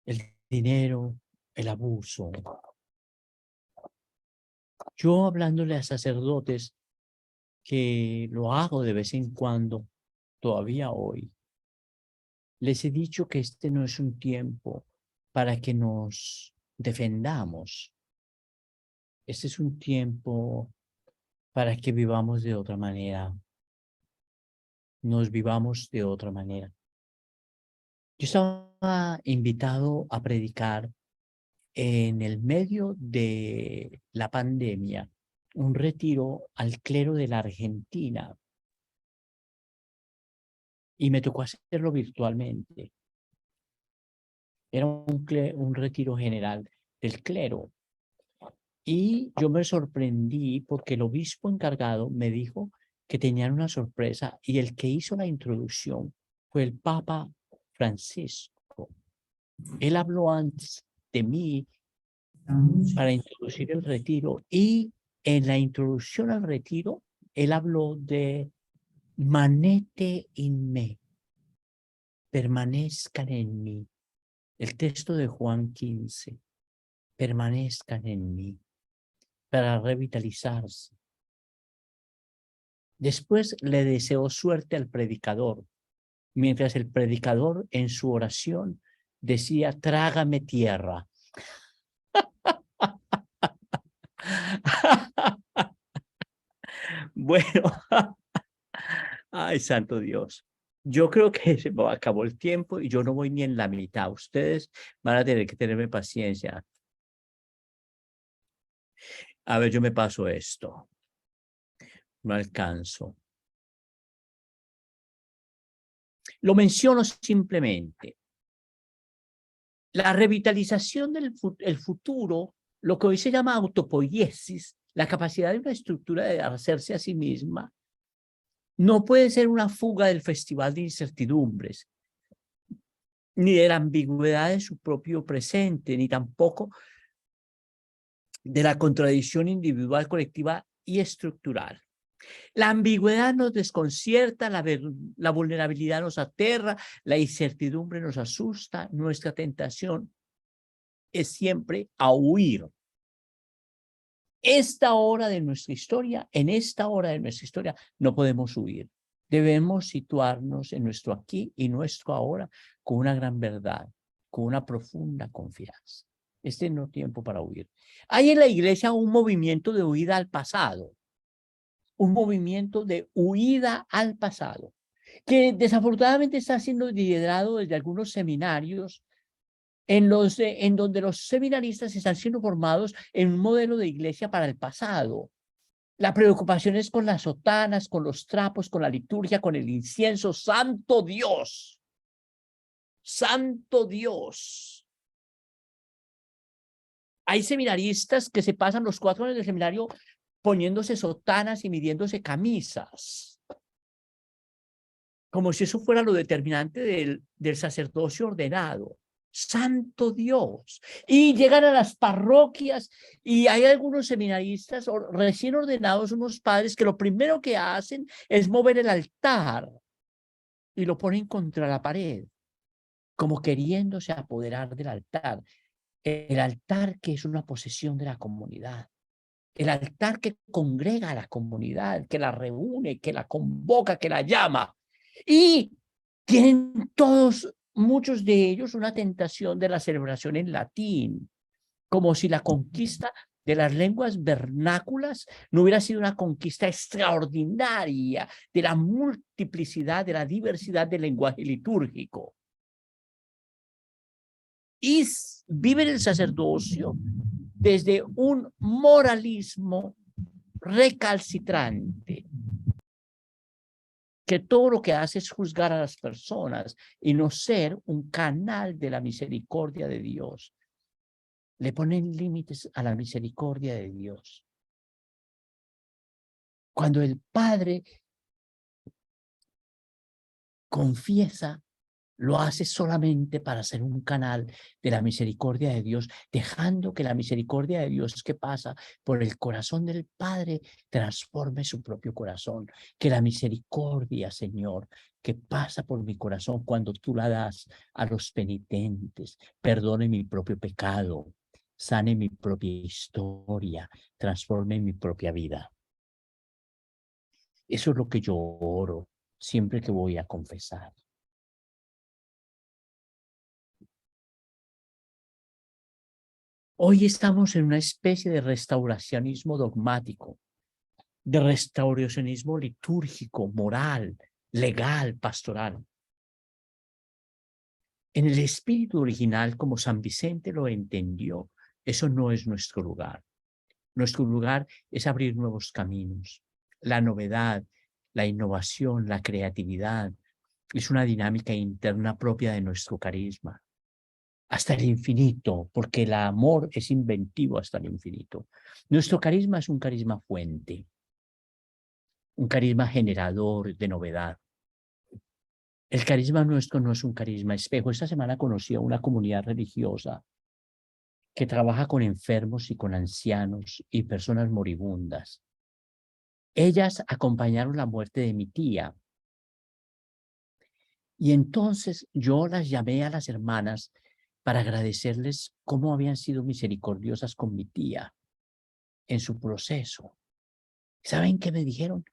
el dinero, el abuso. Yo hablándole a sacerdotes, que lo hago de vez en cuando, todavía hoy, les he dicho que este no es un tiempo para que nos defendamos. Este es un tiempo para que vivamos de otra manera, nos vivamos de otra manera. Yo estaba invitado a predicar en el medio de la pandemia un retiro al clero de la Argentina y me tocó hacerlo virtualmente. Era un retiro general del clero. Y yo me sorprendí porque el obispo encargado me dijo que tenían una sorpresa y el que hizo la introducción fue el Papa Francisco. Él habló antes de mí para introducir el retiro y en la introducción al retiro él habló de manete in me, permanezcan en mí. El texto de Juan 15, permanezcan en mí para revitalizarse. Después le deseó suerte al predicador, mientras el predicador en su oración decía, trágame tierra. Bueno, ay, santo Dios. Yo creo que se me acabó el tiempo y yo no voy ni en la mitad. Ustedes van a tener que tenerme paciencia. A ver, yo me paso esto. No alcanzo. Lo menciono simplemente. La revitalización del futuro, lo que hoy se llama autopoiesis, la capacidad de una estructura de hacerse a sí misma, no puede ser una fuga del festival de incertidumbres, ni de la ambigüedad de su propio presente, ni tampoco de la contradicción individual, colectiva y estructural. La ambigüedad nos desconcierta, la vulnerabilidad nos aterra, la incertidumbre nos asusta, nuestra tentación es siempre a huir. Esta hora de nuestra historia, en esta hora de nuestra historia, no podemos huir. Debemos situarnos en nuestro aquí y nuestro ahora con una gran verdad, con una profunda confianza. Este no es tiempo para huir. Hay en la iglesia un movimiento de huida al pasado, un movimiento de huida al pasado, que desafortunadamente está siendo liderado desde algunos seminarios en donde los seminaristas están siendo formados en un modelo de iglesia para el pasado. La preocupación es con las sotanas, con los trapos, con la liturgia, con el incienso. ¡Santo Dios! ¡Santo Dios! Hay seminaristas que se pasan los 4 años del seminario poniéndose sotanas y midiéndose camisas, como si eso fuera lo determinante del sacerdocio ordenado. Santo Dios. Y llegan a las parroquias y hay algunos seminaristas recién ordenados, unos padres, que lo primero que hacen es mover el altar y lo ponen contra la pared, como queriéndose apoderar del altar. El altar que es una posesión de la comunidad. El altar que congrega a la comunidad, que la reúne, que la convoca, que la llama. Y tienen todos, muchos de ellos, una tentación de la celebración en latín, como si la conquista de las lenguas vernáculas no hubiera sido una conquista extraordinaria de la multiplicidad, de la diversidad del lenguaje litúrgico. Y viven el sacerdocio desde un moralismo recalcitrante, que todo lo que hace es juzgar a las personas y no ser un canal de la misericordia de Dios. Le ponen límites a la misericordia de Dios. Cuando el Padre confiesa Lo hace solamente para ser un canal de la misericordia de Dios, dejando que la misericordia de Dios que pasa por el corazón del Padre transforme su propio corazón. Que la misericordia, Señor, que pasa por mi corazón cuando tú la das a los penitentes, perdone mi propio pecado, sane mi propia historia, transforme mi propia vida. Eso es lo que yo oro siempre que voy a confesar. Hoy estamos en una especie de restauracionismo dogmático, de restauracionismo litúrgico, moral, legal, pastoral. En el espíritu original, como San Vicente lo entendió, eso no es nuestro lugar. Nuestro lugar es abrir nuevos caminos. La novedad, la innovación, la creatividad, es una dinámica interna propia de nuestro carisma. Hasta el infinito, porque el amor es inventivo hasta el infinito. Nuestro carisma es un carisma fuente, un carisma generador de novedad. El carisma nuestro no es un carisma espejo. Esta semana conocí a una comunidad religiosa que trabaja con enfermos y con ancianos y personas moribundas. Ellas acompañaron la muerte de mi tía. Y entonces yo las llamé a las hermanas para agradecerles cómo habían sido misericordiosas con mi tía en su proceso. ¿Saben qué me dijeron?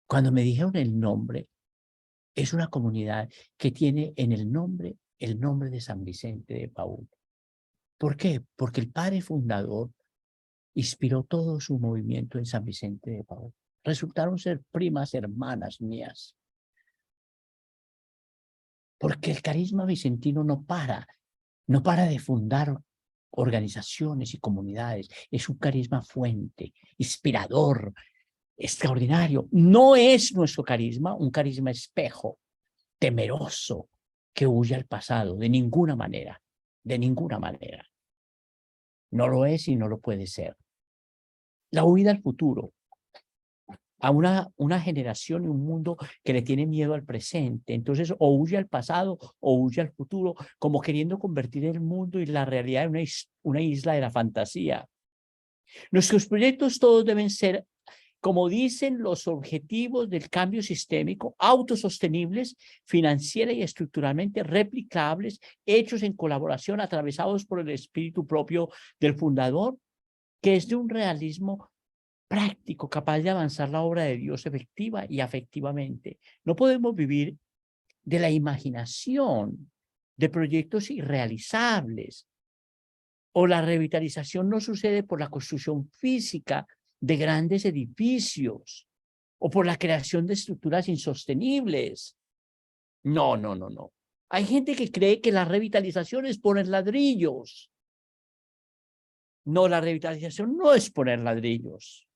Cuando me dijeron el nombre, es una comunidad que tiene en el nombre de San Vicente de Paúl. ¿Por qué? Porque el padre fundador inspiró todo su movimiento en San Vicente de Paúl. Resultaron ser primas hermanas mías. Porque el carisma vicentino no para de fundar organizaciones y comunidades. Es un carisma fuente, inspirador, extraordinario. No es nuestro carisma un carisma espejo, temeroso, que huye al pasado, de ninguna manera, de ninguna manera. No lo es y no lo puede ser. La huida al futuro, a una generación y un mundo que le tiene miedo al presente. Entonces, o huye al pasado o huye al futuro, como queriendo convertir el mundo y la realidad en una isla de la fantasía. Nuestros proyectos todos deben ser, como dicen los objetivos del cambio sistémico, autosostenibles, financiera y estructuralmente replicables, hechos en colaboración, atravesados por el espíritu propio del fundador, que es de un realismo práctico, capaz de avanzar la obra de Dios efectiva y afectivamente. No podemos vivir de la imaginación, de proyectos irrealizables, o la revitalización no sucede por la construcción física de grandes edificios o por la creación de estructuras insostenibles. No, no, no, no. Hay gente que cree que la revitalización es poner ladrillos. No, la revitalización no es poner ladrillos.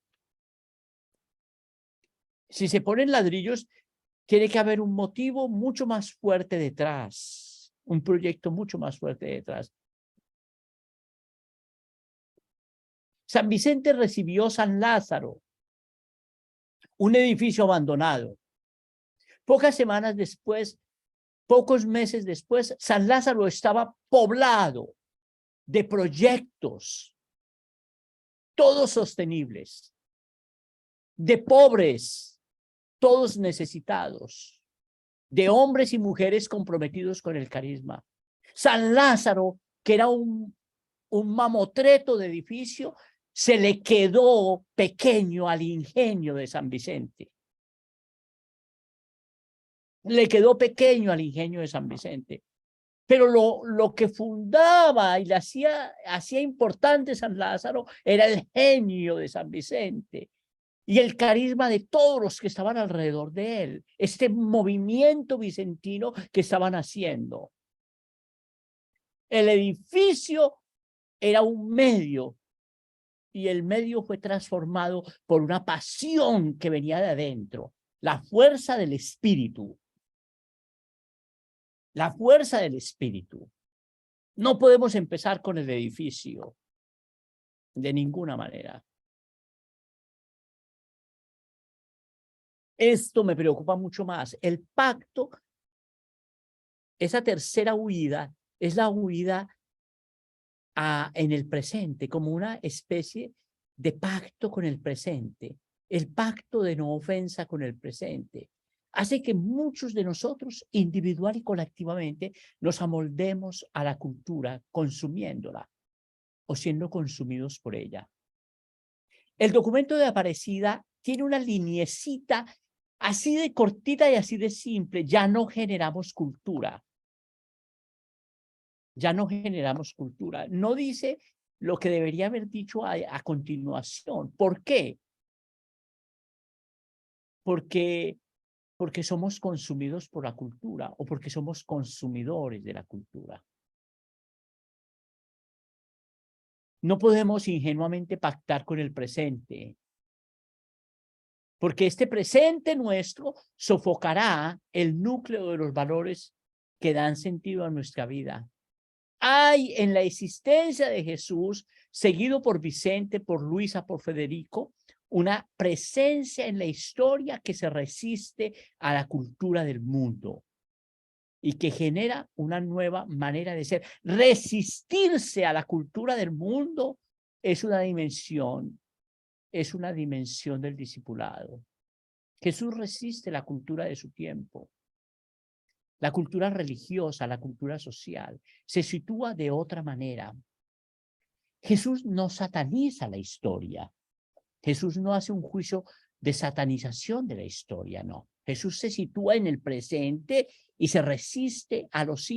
Si se ponen ladrillos, tiene que haber un motivo mucho más fuerte detrás, un proyecto mucho más fuerte detrás. San Vicente recibió San Lázaro, un edificio abandonado. Pocas semanas después, pocos meses después, San Lázaro estaba poblado de proyectos, todos sostenibles, de pobres, todos necesitados, de hombres y mujeres comprometidos con el carisma. San Lázaro, que era un mamotreto de edificio, se le quedó pequeño al ingenio de San Vicente. Le quedó pequeño al ingenio de San Vicente. Pero lo que fundaba y le hacía importante San Lázaro era el genio de San Vicente y el carisma de todos los que estaban alrededor de él, este movimiento vicentino que estaban haciendo. El edificio era un medio y el medio fue transformado por una pasión que venía de adentro, la fuerza del espíritu. La fuerza del espíritu. No podemos empezar con el edificio de ninguna manera. Esto me preocupa mucho más. El pacto esa tercera huida es la huida en el presente, como una especie de pacto con el presente, el pacto de no ofensa con el presente. Hace que muchos de nosotros, individual y colectivamente, nos amoldemos a la cultura, consumiéndola o siendo consumidos por ella. El documento de Aparecida tiene una liniecita así de cortita y así de simple. Ya no generamos cultura. Ya no generamos cultura. No dice lo que debería haber dicho a continuación. ¿Por qué? Porque somos consumidos por la cultura o porque somos consumidores de la cultura. No podemos ingenuamente pactar con el presente, porque este presente nuestro sofocará el núcleo de los valores que dan sentido a nuestra vida. Hay en la existencia de Jesús, seguido por Vicente, por Luisa, por Federico, una presencia en la historia que se resiste a la cultura del mundo y que genera una nueva manera de ser. Resistirse a la cultura del mundo es una dimensión del discipulado. Jesús resiste la cultura de su tiempo. La cultura religiosa, la cultura social, se sitúa de otra manera. Jesús no sataniza la historia. Jesús no hace un juicio de satanización de la historia, no. Jesús se sitúa en el presente y se resiste a los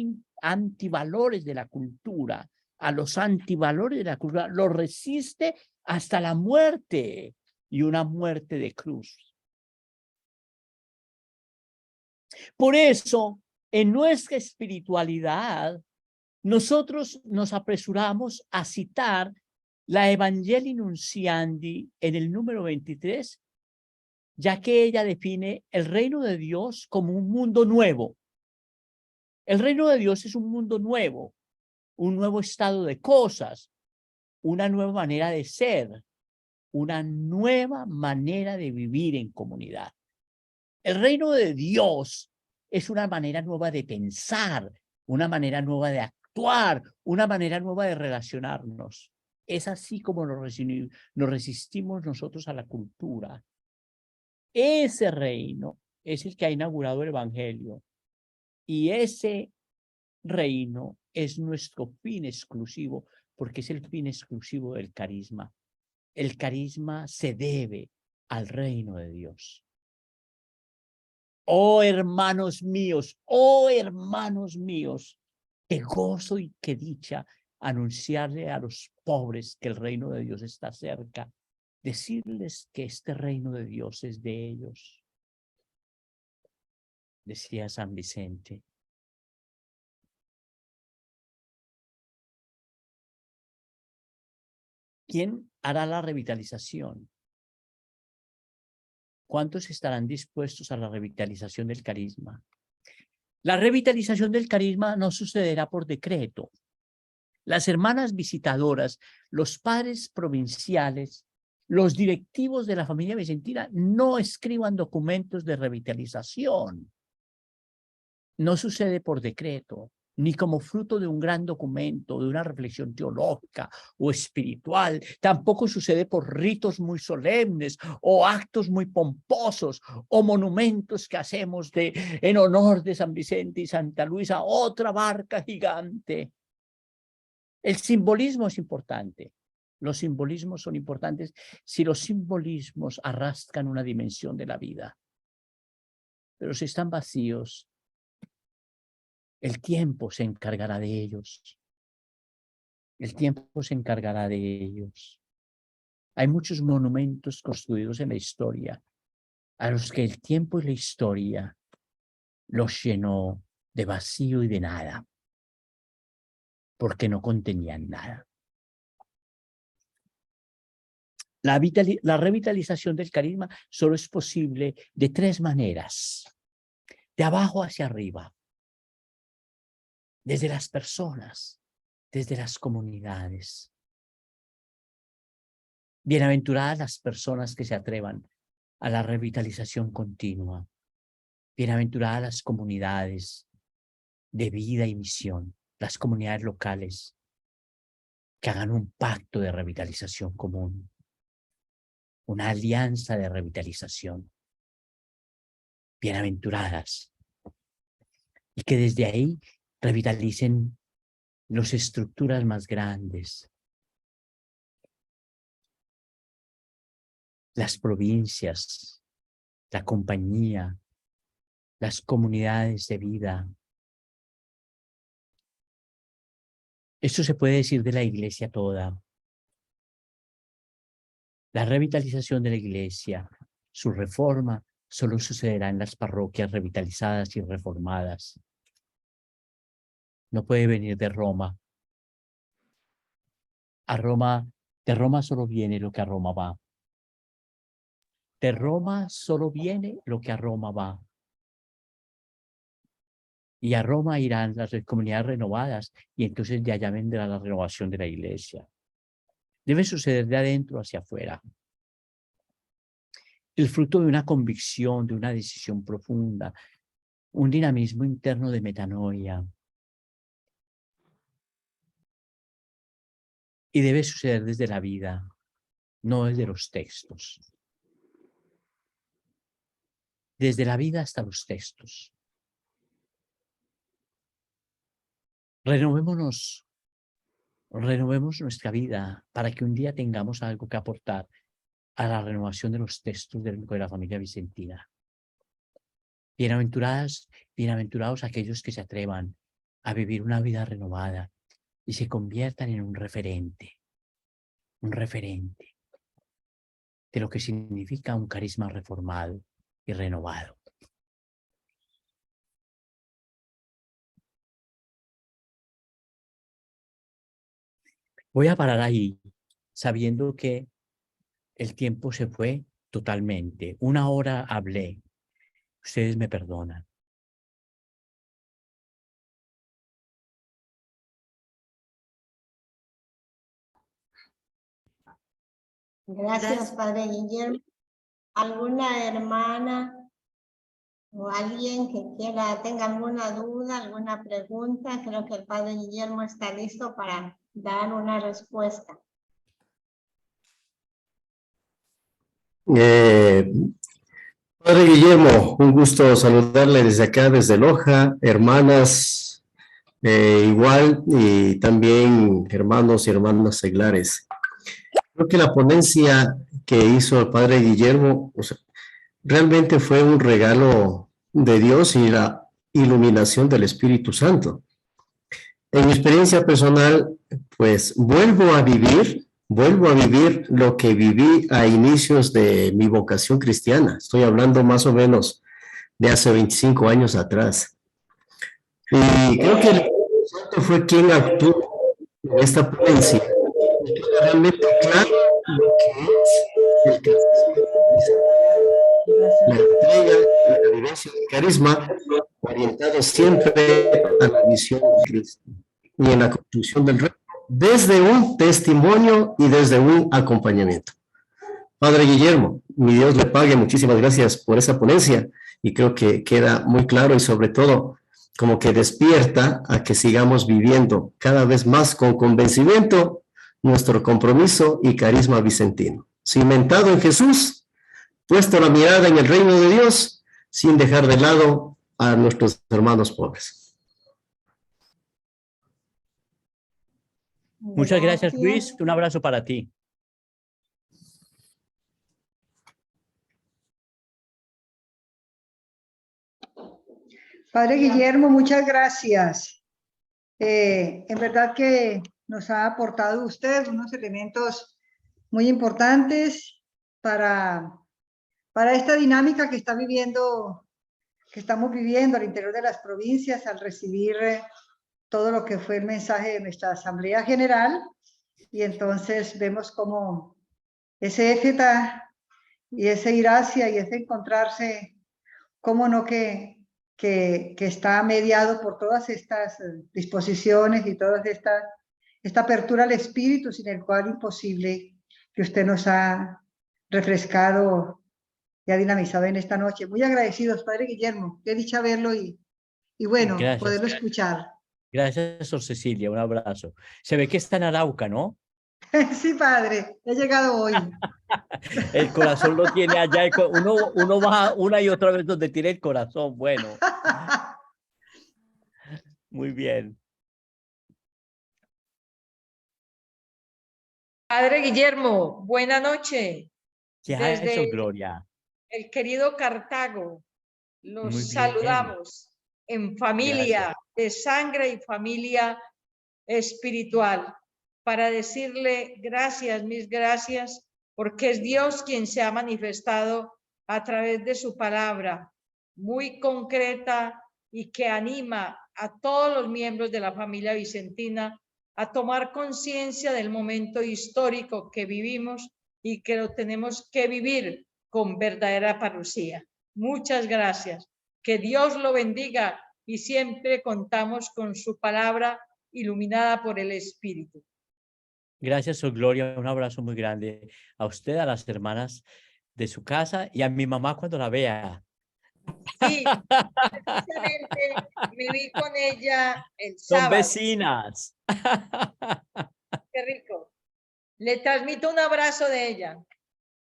antivalores de la cultura, a los antivalores de la cultura, los resiste hasta la muerte y una muerte de cruz. Por eso, en nuestra espiritualidad, nosotros nos apresuramos a citar la Evangelii Nunciandi en el número 23, ya que ella define el reino de Dios como un mundo nuevo. El reino de Dios es un mundo nuevo, un nuevo estado de cosas, una nueva manera de ser, una nueva manera de vivir en comunidad. El reino de Dios es una manera nueva de pensar, una manera nueva de actuar, una manera nueva de relacionarnos. Es así como nos resistimos nosotros a la cultura. Ese reino es el que ha inaugurado el Evangelio y ese reino es nuestro fin exclusivo porque es el fin exclusivo del carisma. El carisma se debe al reino de Dios. Oh hermanos míos, qué gozo y qué dicha anunciarle a los pobres que el reino de Dios está cerca, decirles que este reino de Dios es de ellos. Decía San Vicente. ¿Quién hará la revitalización? ¿Cuántos estarán dispuestos a la revitalización del carisma? La revitalización del carisma no sucederá por decreto. Las hermanas visitadoras, los padres provinciales, los directivos de la familia vicentina no escriban documentos de revitalización. No sucede por decreto, ni como fruto de un gran documento, de una reflexión teológica o espiritual. Tampoco sucede por ritos muy solemnes o actos muy pomposos o monumentos que hacemos en honor de San Vicente y Santa Luisa, otra barca gigante. El simbolismo es importante. Los simbolismos son importantes si los simbolismos arrastran una dimensión de la vida. Pero si están vacíos, el tiempo se encargará de ellos. El tiempo se encargará de ellos. Hay muchos monumentos construidos en la historia a los que el tiempo y la historia los llenó de vacío y de nada, porque no contenían nada. La revitalización del carisma solo es posible de tres maneras: de abajo hacia arriba, desde las personas, desde las comunidades. Bienaventuradas las personas que se atrevan a la revitalización continua. Bienaventuradas las comunidades de vida y misión, las comunidades locales, que hagan un pacto de revitalización común, una alianza de revitalización, bienaventuradas, y que desde ahí revitalicen las estructuras más grandes, las provincias, la compañía, las comunidades de vida. Esto se puede decir de la iglesia toda. La revitalización de la iglesia, su reforma, solo sucederá en las parroquias revitalizadas y reformadas. No puede venir de Roma. De Roma solo viene lo que a Roma va. De Roma solo viene lo que a Roma va. Y a Roma irán las comunidades renovadas y entonces de allá vendrá la renovación de la iglesia. Debe suceder de adentro hacia afuera. El fruto de una convicción, de una decisión profunda, un dinamismo interno de metanoia. Y debe suceder desde la vida, no desde los textos. Desde la vida hasta los textos. Renovemos nuestra vida para que un día tengamos algo que aportar a la renovación de los textos de la familia vicentina. Bienaventurados aquellos que se atrevan a vivir una vida renovada y se conviertan en un referente de lo que significa un carisma reformado y renovado. Voy a parar ahí, sabiendo que el tiempo se fue totalmente. 1 hora hablé. Ustedes me perdonan. Gracias, Padre Guillermo. ¿Alguna hermana o alguien que tenga alguna duda, alguna pregunta? Creo que el Padre Guillermo está listo para dar una respuesta. Padre Guillermo, un gusto saludarle desde acá, desde Loja, hermanas igual, y también hermanos y hermanas seglares. Creo que la ponencia que hizo el Padre Guillermo, o sea, realmente fue un regalo de Dios y la iluminación del Espíritu Santo. En mi experiencia personal, pues vuelvo a vivir lo que viví a inicios de mi vocación cristiana. Estoy hablando más o menos de hace 25 años atrás. Y creo que el Espíritu Santo fue quien actuó en esta ponencia. Realmente claro lo que es el carisma, la entrega y la vivencia del carisma, orientado siempre a la misión de Cristo y en la construcción del reino, desde un testimonio y desde un acompañamiento. Padre Guillermo, mi Dios le pague, muchísimas gracias por esa ponencia y creo que queda muy claro y sobre todo como que despierta a que sigamos viviendo cada vez más con convencimiento nuestro compromiso y carisma vicentino, cimentado en Jesús, puesto la mirada en el reino de Dios, sin dejar de lado a nuestros hermanos pobres. Muchas gracias, Luis. Un abrazo para ti. Padre Guillermo, muchas gracias. En verdad que nos ha aportado usted unos elementos muy importantes para esta dinámica que estamos viviendo al interior de las provincias al recibir todo lo que fue el mensaje de nuestra Asamblea General. Y entonces vemos como ese éfeta y ese iracia y ese encontrarse, cómo no que está mediado por todas estas disposiciones y toda esta apertura al espíritu, sin el cual imposible, que usted nos ha refrescado y ha dinamizado en esta noche. Muy agradecidos, Padre Guillermo. Qué dicha verlo y y bueno, Gracias. poderlo escuchar. Gracias, Sor Cecilia. Un abrazo. Se ve que está en Arauca, ¿no? Sí, padre, he llegado hoy. El corazón lo tiene allá. Uno va una y otra vez donde tiene el corazón. Bueno, muy bien. Padre Guillermo, buena noche. ¿Qué ha hecho, Desde Gloria? el querido Cartago, los Muy bien. saludamos en familia Gracias. de sangre y familia espiritual para decirle gracias, mis gracias, porque es Dios quien se ha manifestado a través de su palabra, muy concreta y que anima a todos los miembros de la familia vicentina a tomar conciencia del momento histórico que vivimos y que lo tenemos que vivir con verdadera parucía. Muchas gracias. Que Dios lo bendiga y siempre contamos con su palabra iluminada por el Espíritu. Gracias, Sor Gloria. Un abrazo muy grande a usted, a las hermanas de su casa y a mi mamá cuando la vea. Sí, precisamente me vi con ella el Son sábado. vecinas. Qué rico. Le transmito un abrazo de ella.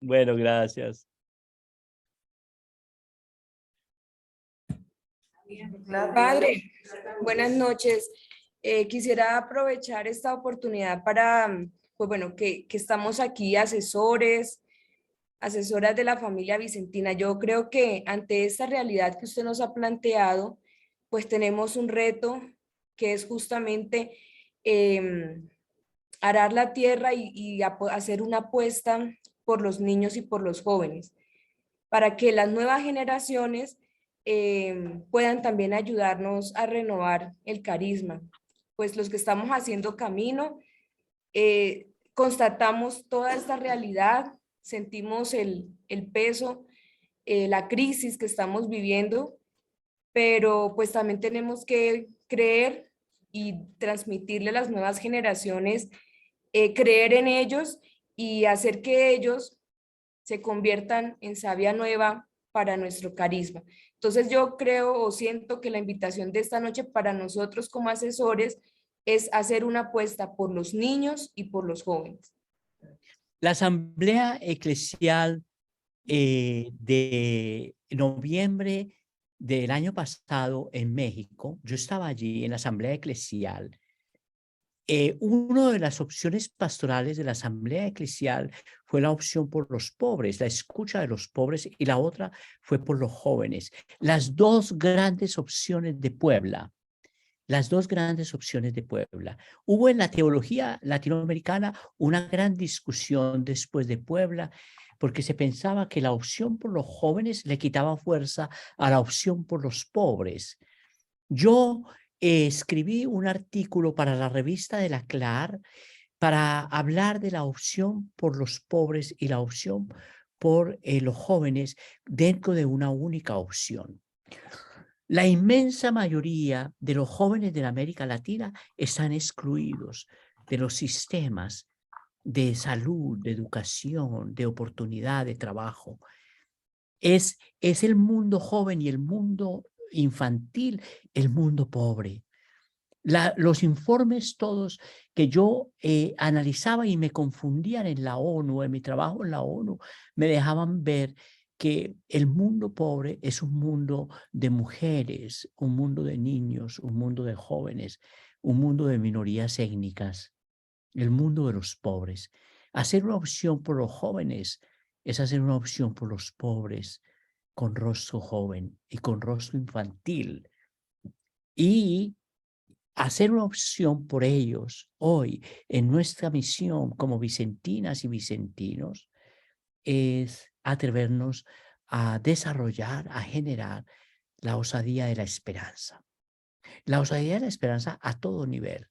Bueno, gracias. Padre, buenas noches. Quisiera aprovechar esta oportunidad para, pues bueno, que estamos aquí asesoras de la familia vicentina. Yo creo que ante esta realidad que usted nos ha planteado, pues tenemos un reto que es justamente arar la tierra y hacer una apuesta por los niños y por los jóvenes, para que las nuevas generaciones puedan también ayudarnos a renovar el carisma. Pues los que estamos haciendo camino, constatamos toda esta realidad, sentimos el peso, la crisis que estamos viviendo, pero pues también tenemos que creer y transmitirle a las nuevas generaciones, creer en ellos y hacer que ellos se conviertan en savia nueva para nuestro carisma. Entonces yo creo o siento que la invitación de esta noche para nosotros como asesores es hacer una apuesta por los niños y por los jóvenes. La Asamblea Eclesial de noviembre del año pasado en México, yo estaba allí en la Asamblea Eclesial. Una de las opciones pastorales de la Asamblea Eclesial fue la opción por los pobres, la escucha de los pobres, y la otra fue por los jóvenes. Las dos grandes opciones de Puebla. Las dos grandes opciones de Puebla. Hubo en la teología latinoamericana una gran discusión después de Puebla, porque se pensaba que la opción por los jóvenes le quitaba fuerza a la opción por los pobres. Yo escribí un artículo para la revista de la CLAR para hablar de la opción por los pobres y la opción por los jóvenes dentro de una única opción. La inmensa mayoría de los jóvenes de la América Latina están excluidos de los sistemas de salud, de educación, de oportunidad de trabajo. Es el mundo joven y el mundo infantil, el mundo pobre. Los informes todos que yo analizaba y me confundían en la ONU, en mi trabajo en la ONU, me dejaban ver que el mundo pobre es un mundo de mujeres, un mundo de niños, un mundo de jóvenes, un mundo de minorías étnicas, el mundo de los pobres. Hacer una opción por los jóvenes es hacer una opción por los pobres con rostro joven y con rostro infantil. Y hacer una opción por ellos hoy en nuestra misión como vicentinas y vicentinos es atrevernos a desarrollar, a generar la osadía de la esperanza. La osadía de la esperanza a todo nivel.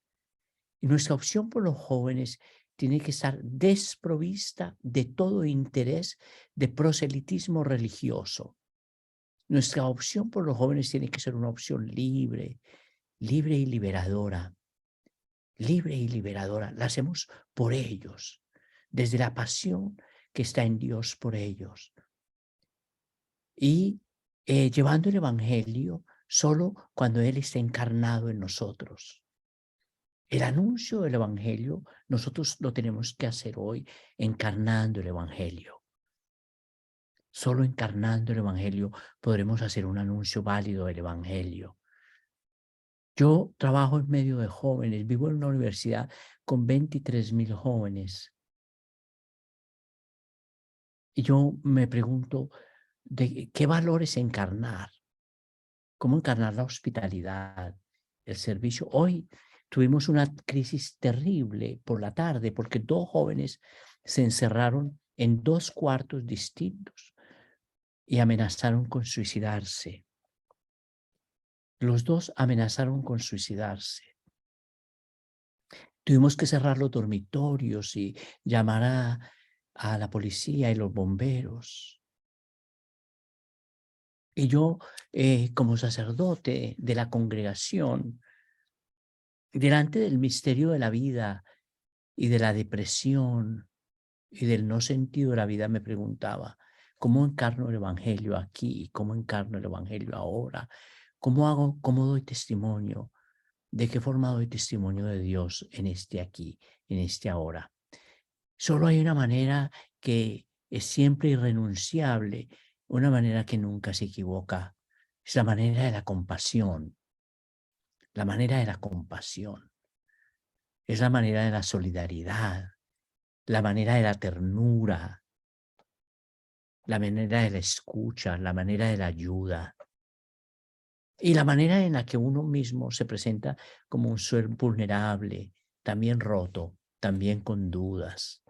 Y nuestra opción por los jóvenes tiene que estar desprovista de todo interés de proselitismo religioso. Nuestra opción por los jóvenes tiene que ser una opción libre, libre y liberadora. Libre y liberadora. La hacemos por ellos, desde la pasión que está en Dios por ellos. Y llevando el Evangelio solo cuando Él está encarnado en nosotros. El anuncio del Evangelio, nosotros lo tenemos que hacer hoy encarnando el Evangelio. Solo encarnando el Evangelio podremos hacer un anuncio válido del Evangelio. Yo trabajo en medio de jóvenes, vivo en una universidad con 23,000 jóvenes. Y yo me pregunto, ¿de qué valores encarnar? ¿Cómo encarnar la hospitalidad, el servicio? Hoy tuvimos una crisis terrible por la tarde porque 2 jóvenes se encerraron en 2 cuartos distintos y amenazaron con suicidarse. Los 2 amenazaron con suicidarse. Tuvimos que cerrar los dormitorios y llamar a la policía y los bomberos. Y yo, como sacerdote de la congregación, delante del misterio de la vida y de la depresión y del no sentido de la vida, me preguntaba, ¿cómo encarno el Evangelio aquí? ¿Cómo encarno el Evangelio ahora? ¿Cómo doy testimonio? ¿De qué forma doy testimonio de Dios en este aquí, en este ahora? Solo hay una manera que es siempre irrenunciable, una manera que nunca se equivoca. Es la manera de la compasión. La manera de la compasión. Es la manera de la solidaridad, la manera de la ternura, la manera de la escucha, la manera de la ayuda. Y la manera en la que uno mismo se presenta como un ser vulnerable, también roto, también con dudas.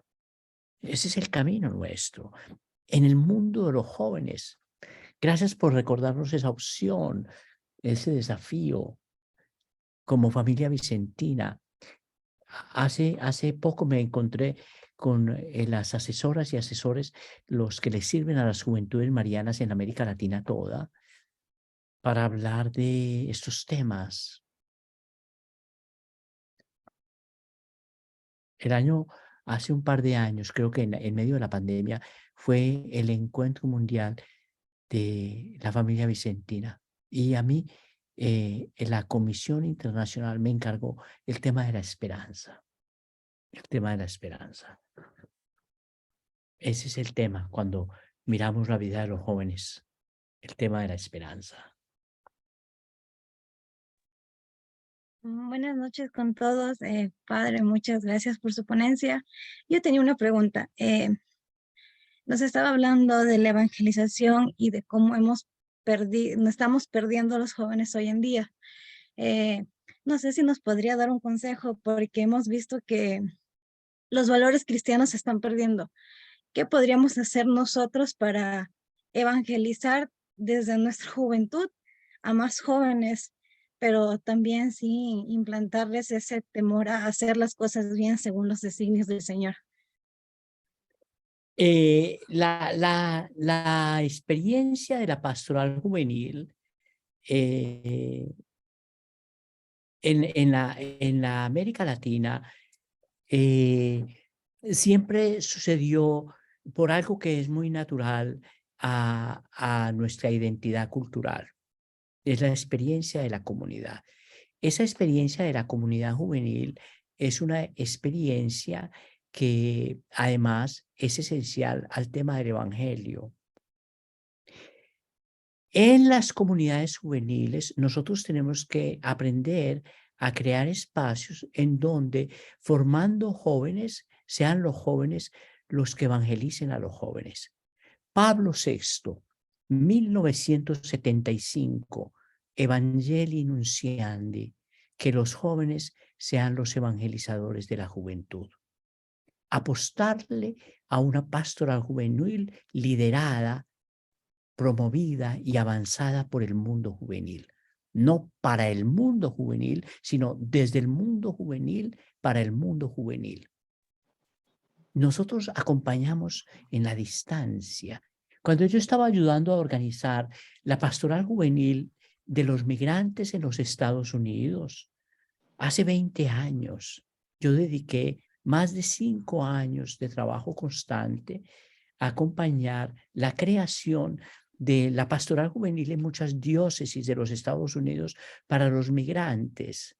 Ese es el camino nuestro. En el mundo de los jóvenes, gracias por recordarnos esa opción, ese desafío. Como familia vicentina, hace poco me encontré con las asesoras y asesores, los que les sirven a las juventudes marianas en América Latina toda, para hablar de estos temas. Hace un par de años, creo que en medio de la pandemia, fue el encuentro mundial de la familia vicentina. Y a mí, en la Comisión Internacional me encargó el tema de la esperanza. El tema de la esperanza. Ese es el tema cuando miramos la vida de los jóvenes, el tema de la esperanza. Buenas noches con todos. Padre, muchas gracias por su ponencia. Yo tenía una pregunta. Nos estaba hablando de la evangelización y de cómo nos estamos perdiendo los jóvenes hoy en día. No sé si nos podría dar un consejo porque hemos visto que los valores cristianos se están perdiendo. ¿Qué podríamos hacer nosotros para evangelizar desde nuestra juventud a más jóvenes, pero también sí implantarles ese temor a hacer las cosas bien según los designios del Señor? La experiencia de la pastoral juvenil en la América Latina siempre sucedió por algo que es muy natural a nuestra identidad cultural. Es la experiencia de la comunidad. Esa experiencia de la comunidad juvenil es una experiencia que además es esencial al tema del Evangelio. En las comunidades juveniles nosotros tenemos que aprender a crear espacios en donde, formando jóvenes, sean los jóvenes los que evangelicen a los jóvenes. Pablo VI, 1975, Evangelii Nunciandi, que los jóvenes sean los evangelizadores de la juventud. Apostarle a una pastoral juvenil liderada, promovida y avanzada por el mundo juvenil. No para el mundo juvenil, sino desde el mundo juvenil para el mundo juvenil. Nosotros acompañamos en la distancia. Cuando yo estaba ayudando a organizar la pastoral juvenil de los migrantes en los Estados Unidos, hace 20 años, yo dediqué más de 5 años de trabajo constante a acompañar la creación de la pastoral juvenil en muchas diócesis de los Estados Unidos para los migrantes,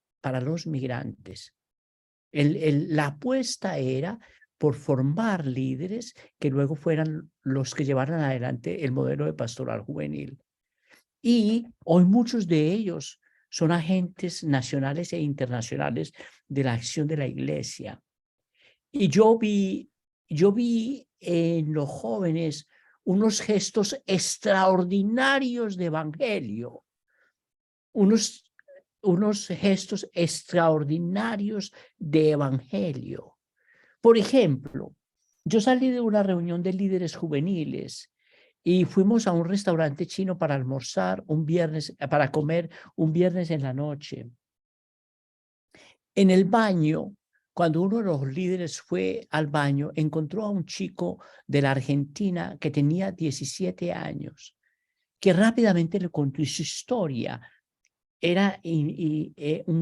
La apuesta era por formar líderes que luego fueran los que llevaran adelante el modelo de pastoral juvenil. Y hoy muchos de ellos son agentes nacionales e internacionales de la acción de la iglesia. Y yo vi en los jóvenes unos gestos extraordinarios de evangelio, unos gestos extraordinarios de evangelio. Por ejemplo, yo salí de una reunión de líderes juveniles y fuimos a un restaurante chino para almorzar para comer un viernes en la noche. En el baño, cuando uno de los líderes fue al baño, encontró a un chico de la Argentina que tenía 17 años, que rápidamente le contó su historia. Era un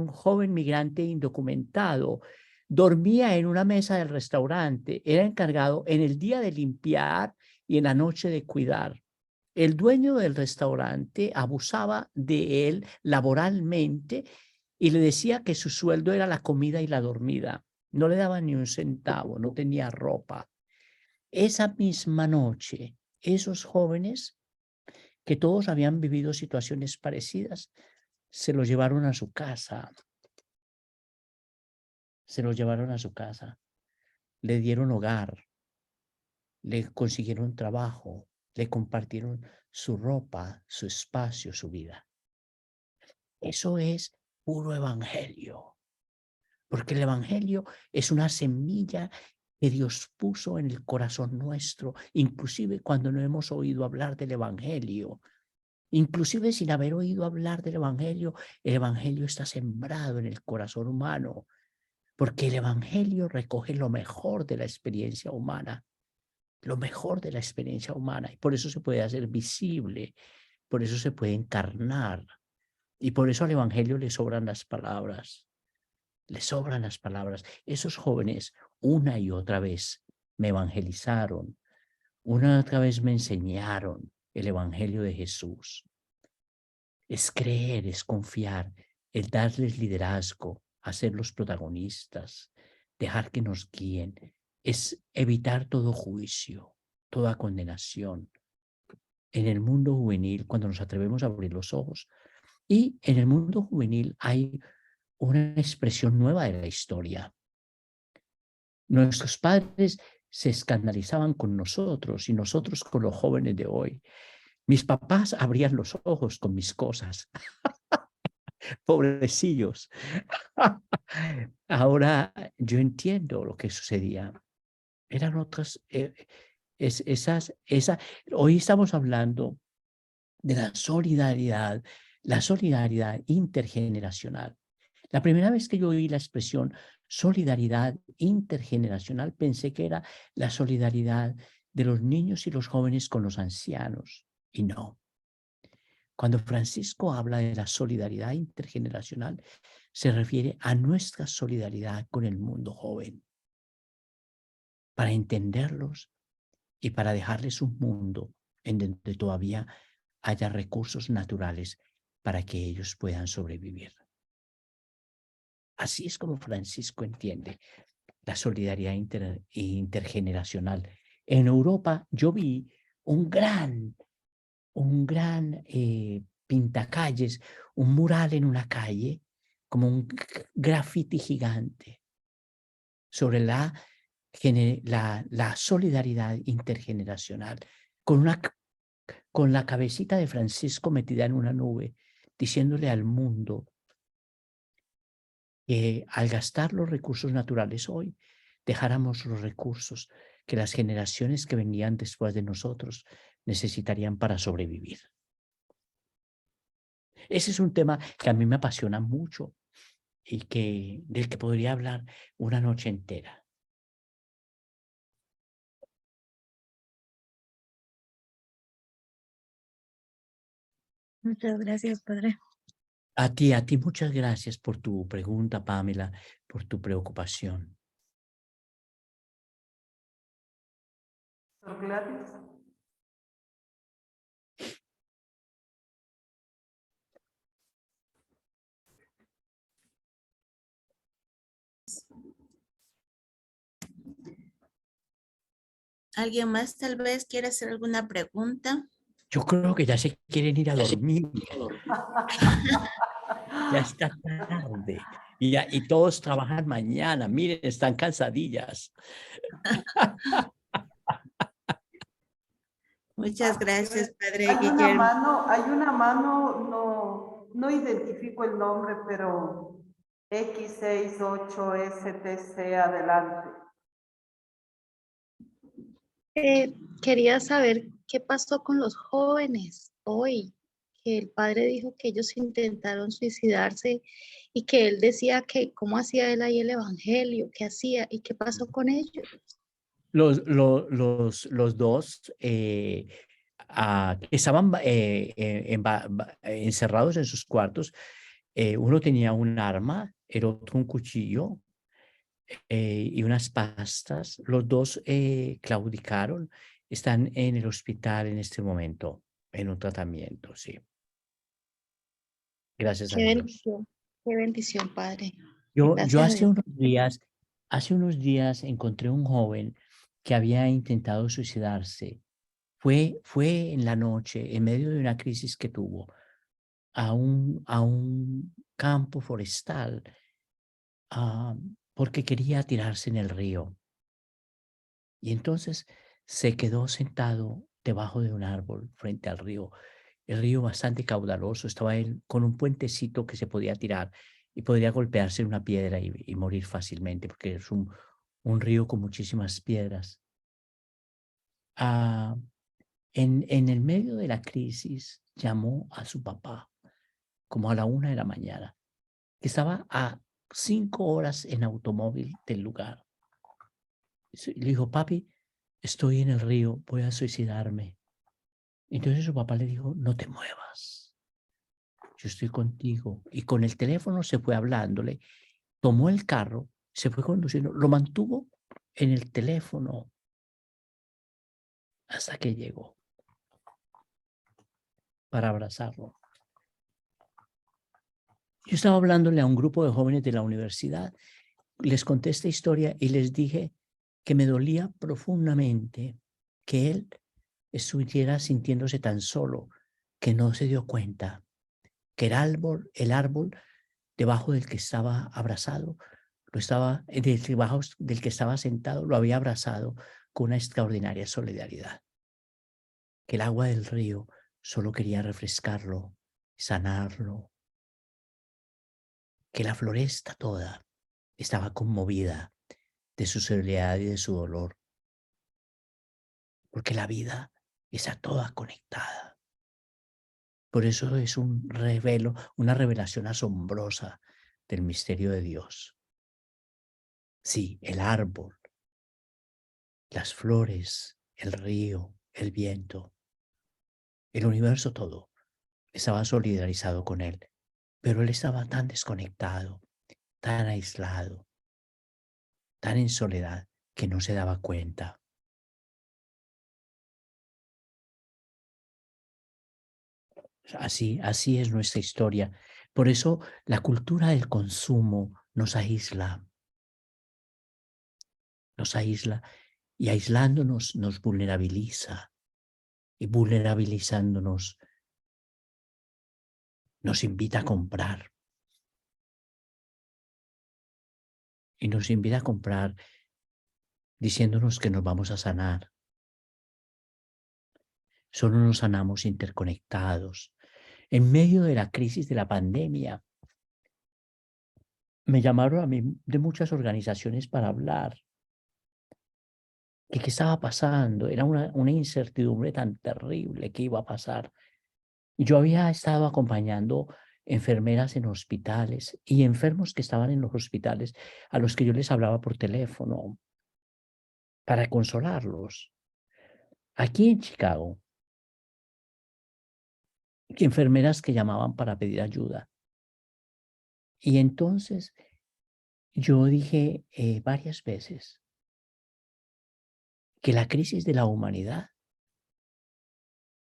joven migrante indocumentado. Dormía en una mesa del restaurante. Era encargado en el día de limpiar y en la noche de cuidar. El dueño del restaurante abusaba de él laboralmente y le decía que su sueldo era la comida y la dormida. No le daba ni un centavo, no tenía ropa. Esa misma noche, esos jóvenes, que todos habían vivido situaciones parecidas, se los llevaron a su casa. Le dieron hogar, le consiguieron trabajo, le compartieron su ropa, su espacio, su vida. Eso es puro evangelio, porque el evangelio es una semilla que Dios puso en el corazón nuestro, inclusive cuando no hemos oído hablar del evangelio. Inclusive sin haber oído hablar del evangelio, el evangelio está sembrado en el corazón humano, porque el evangelio recoge lo mejor de la experiencia humana, y por eso se puede hacer visible, por eso se puede encarnar, y por eso al evangelio le sobran las palabras. Esos jóvenes una y otra vez me evangelizaron, una y otra vez me enseñaron el evangelio de Jesús. Es creer, es confiar, es darles liderazgo, hacerlos protagonistas, dejar que nos guíen, es evitar todo juicio, toda condenación. En el mundo juvenil, cuando nos atrevemos a abrir los ojos, y en el mundo juvenil hay una expresión nueva de la historia. Nuestros padres se escandalizaban con nosotros y nosotros con los jóvenes de hoy. Mis papás abrían los ojos con mis cosas. Pobrecillos. Ahora yo entiendo lo que sucedía. Eran otras, hoy estamos hablando de la solidaridad intergeneracional. La primera vez que yo oí la expresión solidaridad intergeneracional, pensé que era la solidaridad de los niños y los jóvenes con los ancianos, y no. Cuando Francisco habla de la solidaridad intergeneracional, se refiere a nuestra solidaridad con el mundo joven, para entenderlos y para dejarles un mundo en donde todavía haya recursos naturales para que ellos puedan sobrevivir. Así es como Francisco entiende la solidaridad intergeneracional. En Europa yo vi un gran pintacalles, un mural en una calle, como un graffiti gigante sobre la solidaridad intergeneracional, con la cabecita de Francisco metida en una nube, diciéndole al mundo que al gastar los recursos naturales hoy, dejáramos los recursos que las generaciones que venían después de nosotros necesitarían para sobrevivir. Ese es un tema que a mí me apasiona mucho y del que podría hablar una noche entera. Muchas gracias, Padre. A ti muchas gracias por tu pregunta, Pamela, por tu preocupación. Sor Gladys. ¿Alguien más tal vez quiere hacer alguna pregunta? Yo creo que ya se quieren ir a dormir. Ya está tarde. Y todos trabajan mañana. Miren, están cansadillas. Muchas gracias, Padre Hay una Guillermo. mano, no identifico el nombre, pero X68STC adelante. Quería saber qué pasó con los jóvenes hoy, que el padre dijo que ellos intentaron suicidarse y que él decía que cómo hacía él ahí el evangelio, qué hacía y qué pasó con ellos. Los dos que estaban encerrados en sus cuartos. Uno tenía un arma, el otro un cuchillo y unas pastas. Los dos claudicaron. Están en el hospital en este momento, en un tratamiento, sí. Gracias a Dios. Qué bendición, padre. Yo Gracias a Dios. hace unos días encontré un joven que había intentado suicidarse. Fue en la noche, en medio de una crisis que tuvo, a un campo forestal, porque quería tirarse en el río. Y entonces se quedó sentado debajo de un árbol frente al río. El río bastante caudaloso, estaba él con un puentecito que se podía tirar y podría golpearse en una piedra y morir fácilmente, porque es un río con muchísimas piedras. En el medio de la crisis llamó a su papá, como a la 1 de la mañana, que estaba a 5 horas en automóvil del lugar. Le dijo: papi, estoy en el río, voy a suicidarme. Entonces su papá le dijo: no te muevas, yo estoy contigo. Y con el teléfono se fue hablándole, tomó el carro, se fue conduciendo, lo mantuvo en el teléfono hasta que llegó para abrazarlo. Yo estaba hablándole a un grupo de jóvenes de la universidad, les conté esta historia y les dije que me dolía profundamente que él estuviera sintiéndose tan solo, que no se dio cuenta que el árbol debajo del que estaba abrazado, debajo del que estaba sentado, lo había abrazado con una extraordinaria solidaridad. Que el agua del río solo quería refrescarlo, sanarlo. Que la floresta toda estaba conmovida de su soledad y de su dolor. Porque la vida está toda conectada. Por eso es una revelación asombrosa del misterio de Dios. Sí, el árbol, las flores, el río, el viento, el universo todo estaba solidarizado con él, pero él estaba tan desconectado, tan aislado, tan en soledad que no se daba cuenta. Así es nuestra historia. Por eso la cultura del consumo nos aísla y aislándonos nos vulnerabiliza y vulnerabilizándonos nos invita a comprar. Y nos invita a comprar diciéndonos que nos vamos a sanar. Solo nos sanamos interconectados. En medio de la crisis de la pandemia, me llamaron a mí de muchas organizaciones para hablar. ¿Qué estaba pasando? Era una incertidumbre tan terrible que iba a pasar. Yo había estado acompañando enfermeras en hospitales y enfermos que estaban en los hospitales a los que yo les hablaba por teléfono para consolarlos. Aquí en Chicago, enfermeras que llamaban para pedir ayuda. Y entonces yo dije varias veces que la crisis de la humanidad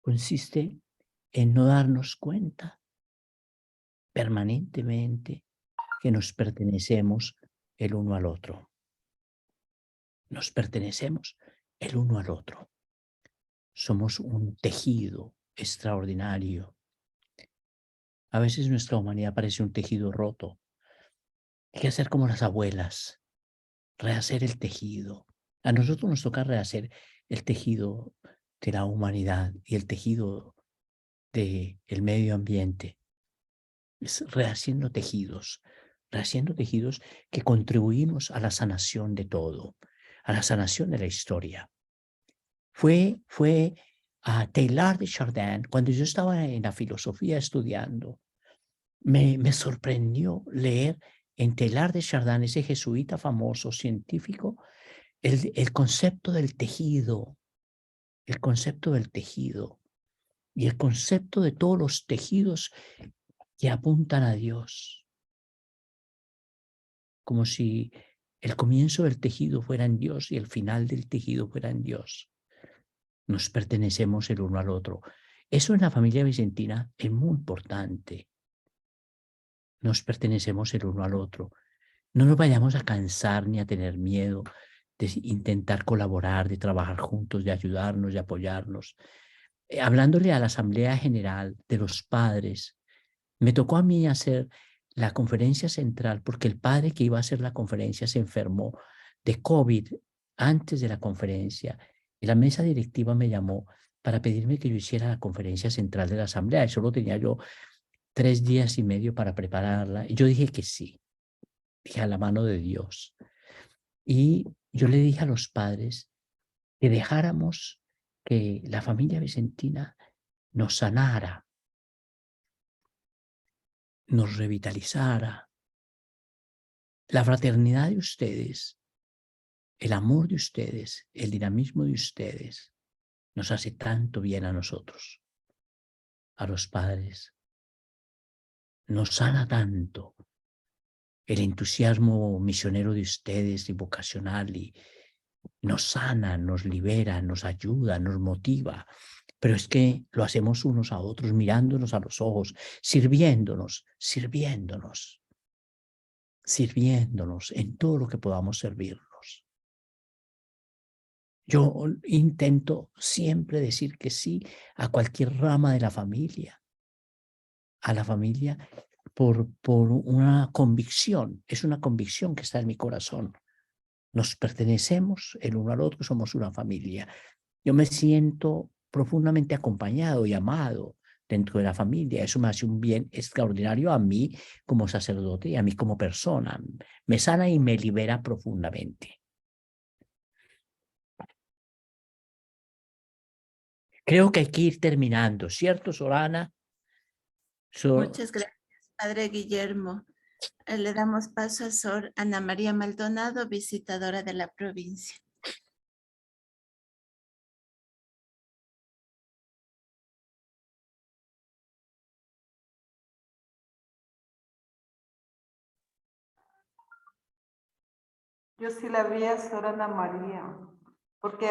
consiste en no darnos cuenta permanentemente que nos pertenecemos el uno al otro. Nos pertenecemos el uno al otro. Somos un tejido extraordinario. A veces nuestra humanidad parece un tejido roto. Hay que hacer como las abuelas, rehacer el tejido. A nosotros nos toca rehacer el tejido de la humanidad y el tejido del medio ambiente. Es rehaciendo tejidos que contribuimos a la sanación de todo, a la sanación de la historia. Fue a Teilhard de Chardin, cuando yo estaba en la filosofía estudiando, me sorprendió leer en Teilhard de Chardin, ese jesuita famoso científico, el concepto del tejido, y el concepto de todos los tejidos que apuntan a Dios, como si el comienzo del tejido fuera en Dios y el final del tejido fuera en Dios. Nos pertenecemos el uno al otro. Eso en la familia vicentina es muy importante. Nos pertenecemos el uno al otro. No nos vayamos a cansar ni a tener miedo de intentar colaborar, de trabajar juntos, de ayudarnos, de apoyarnos. Hablándole a la Asamblea General de los padres, me tocó a mí hacer la conferencia central porque el padre que iba a hacer la conferencia se enfermó de COVID antes de la conferencia y la mesa directiva me llamó para pedirme que yo hiciera la conferencia central de la Asamblea. Y solo tenía yo 3 días y medio para prepararla y yo dije que sí. Dije a la mano de Dios. Y yo le dije a los padres que dejáramos que la familia vicentina nos sanara, nos revitalizara. La fraternidad de ustedes, el amor de ustedes, el dinamismo de ustedes, nos hace tanto bien a nosotros, a los padres. Nos sana tanto. El entusiasmo misionero de ustedes y vocacional y nos sana, nos libera, nos ayuda, nos motiva. Pero es que lo hacemos unos a otros, mirándonos a los ojos, sirviéndonos en todo lo que podamos servirnos. Yo intento siempre decir que sí a cualquier rama de la familia, a la familia por una convicción, es una convicción que está en mi corazón. Nos pertenecemos el uno al otro, somos una familia. Yo me siento profundamente acompañado y amado dentro de la familia. Eso me hace un bien extraordinario a mí como sacerdote y a mí como persona. Me sana y me libera profundamente. Creo que hay que ir terminando, ¿cierto, Sorana? Muchas gracias, Padre Guillermo. Le damos paso a Sor Ana María Maldonado, visitadora de la provincia. Yo sí la vi a Sor Ana María, porque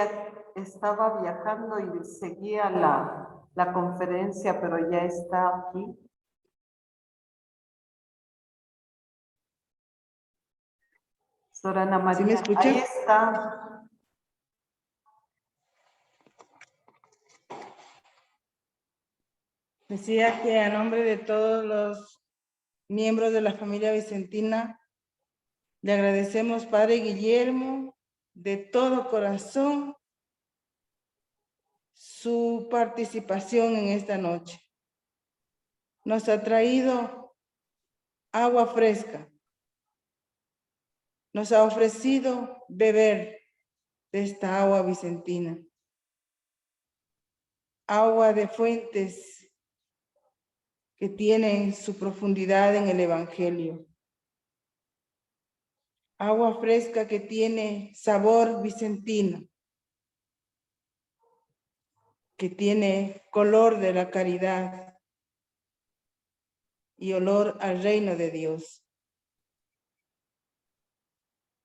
estaba viajando y seguía la conferencia, pero ya está aquí. Sor Ana María, ¿Sí me escucha? ahí está. Decía que a nombre de todos los miembros de la familia vicentina, le agradecemos, Padre Guillermo, de todo corazón, su participación en esta noche. Nos ha traído agua fresca. Nos ha ofrecido beber de esta agua vicentina. Agua de fuentes que tienen su profundidad en el Evangelio. Agua fresca que tiene sabor vicentino, que tiene color de la caridad y olor al reino de Dios.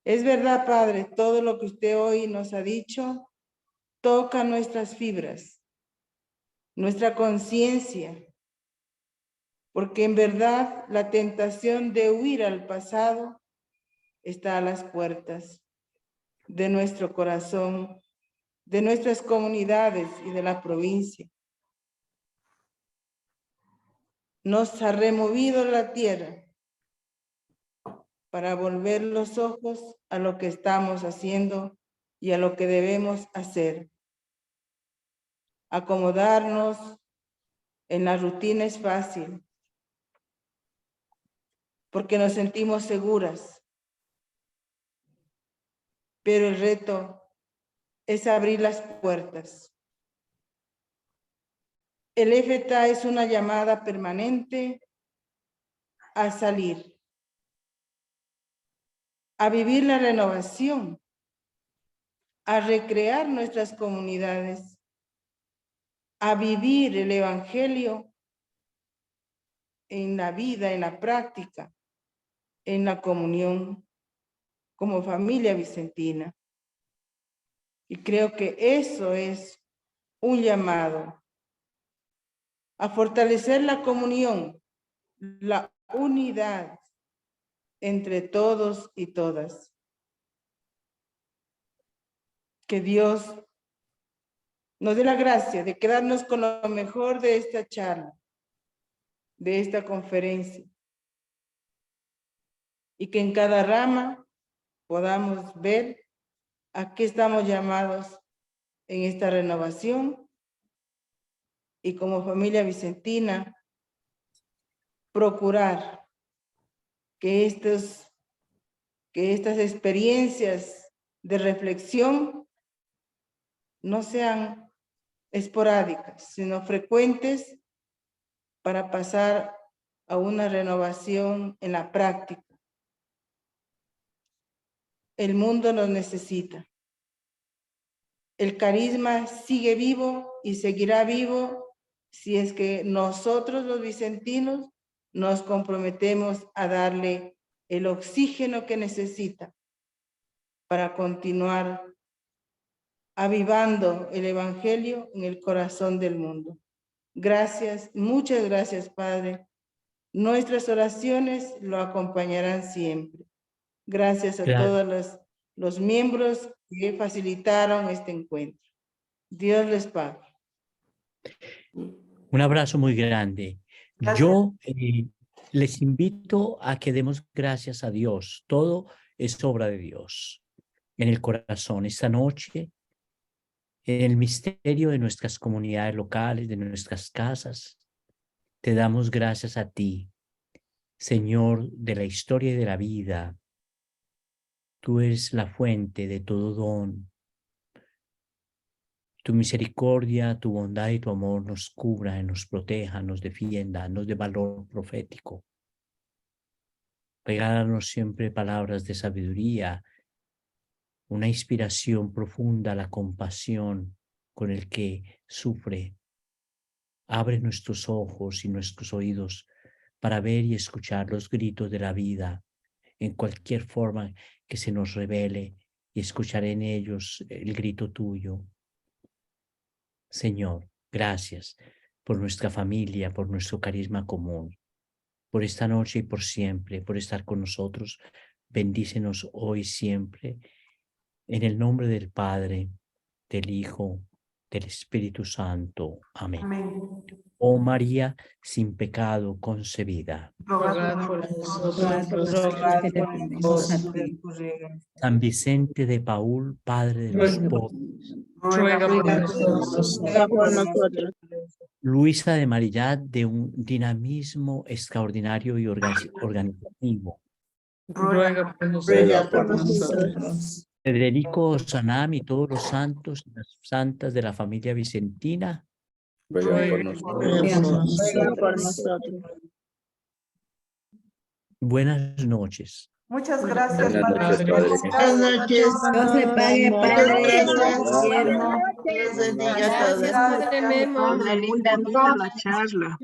Es verdad, Padre, todo lo que usted hoy nos ha dicho toca nuestras fibras, nuestra conciencia, porque en verdad la tentación de huir al pasado está a las puertas de nuestro corazón de nuestras comunidades y de la provincia. Nos ha removido la tierra para volver los ojos a lo que estamos haciendo y a lo que debemos hacer. Acomodarnos en la rutina es fácil, porque nos sentimos seguras. Pero el reto es abrir las puertas. El Éfeta es una llamada permanente a salir, a vivir la renovación, a recrear nuestras comunidades, a vivir el Evangelio en la vida, en la práctica, en la comunión, como familia vicentina. Y creo que eso es un llamado a fortalecer la comunión, la unidad entre todos y todas. Que Dios nos dé la gracia de quedarnos con lo mejor de esta charla, de esta conferencia, y que en cada rama podamos ver a qué estamos llamados en esta renovación, y como familia vicentina procurar que estas experiencias de reflexión no sean esporádicas, sino frecuentes, para pasar a una renovación en la práctica. El mundo nos necesita. El carisma sigue vivo y seguirá vivo si es que nosotros los vicentinos nos comprometemos a darle el oxígeno que necesita para continuar avivando el Evangelio en el corazón del mundo. Gracias, muchas gracias, Padre. Nuestras oraciones lo acompañarán siempre. Gracias a todos los miembros que facilitaron este encuentro. Dios les pague. Un abrazo muy grande. Gracias. Yo les invito a que demos gracias a Dios. Todo es obra de Dios en el corazón. Esta noche, en el misterio de nuestras comunidades locales, de nuestras casas, te damos gracias a ti, Señor de la historia y de la vida. Tú eres la fuente de todo don. Tu misericordia, tu bondad y tu amor nos cubra, nos proteja, nos defienda, nos dé valor profético. Regálanos siempre palabras de sabiduría, una inspiración profunda, la compasión con el que sufre. Abre nuestros ojos y nuestros oídos para ver y escuchar los gritos de la vida en cualquier forma que se nos revele, y escuchar en ellos el grito tuyo. Señor, gracias por nuestra familia, por nuestro carisma común, por esta noche y por siempre, por estar con nosotros. Bendícenos hoy siempre, en el nombre del Padre, del Hijo, del Espíritu Santo. Amén. Amén. Oh María, sin pecado concebida. Rogad por nosotros. San Vicente de Paúl, Padre de los pobres. Ruega por nosotros. Luisa de Marillat, de un dinamismo extraordinario y organizativo. Ruega por nosotros. Federico Sanam y todos los santos y las santas de la familia vicentina. Ruega por nosotros. Buenas noches. Muchas gracias, Padre. Buenas noches. Dios le pague, Padre. Dios bendiga a todos. Gracias, Padre Memo. Gracias. Linda la charla.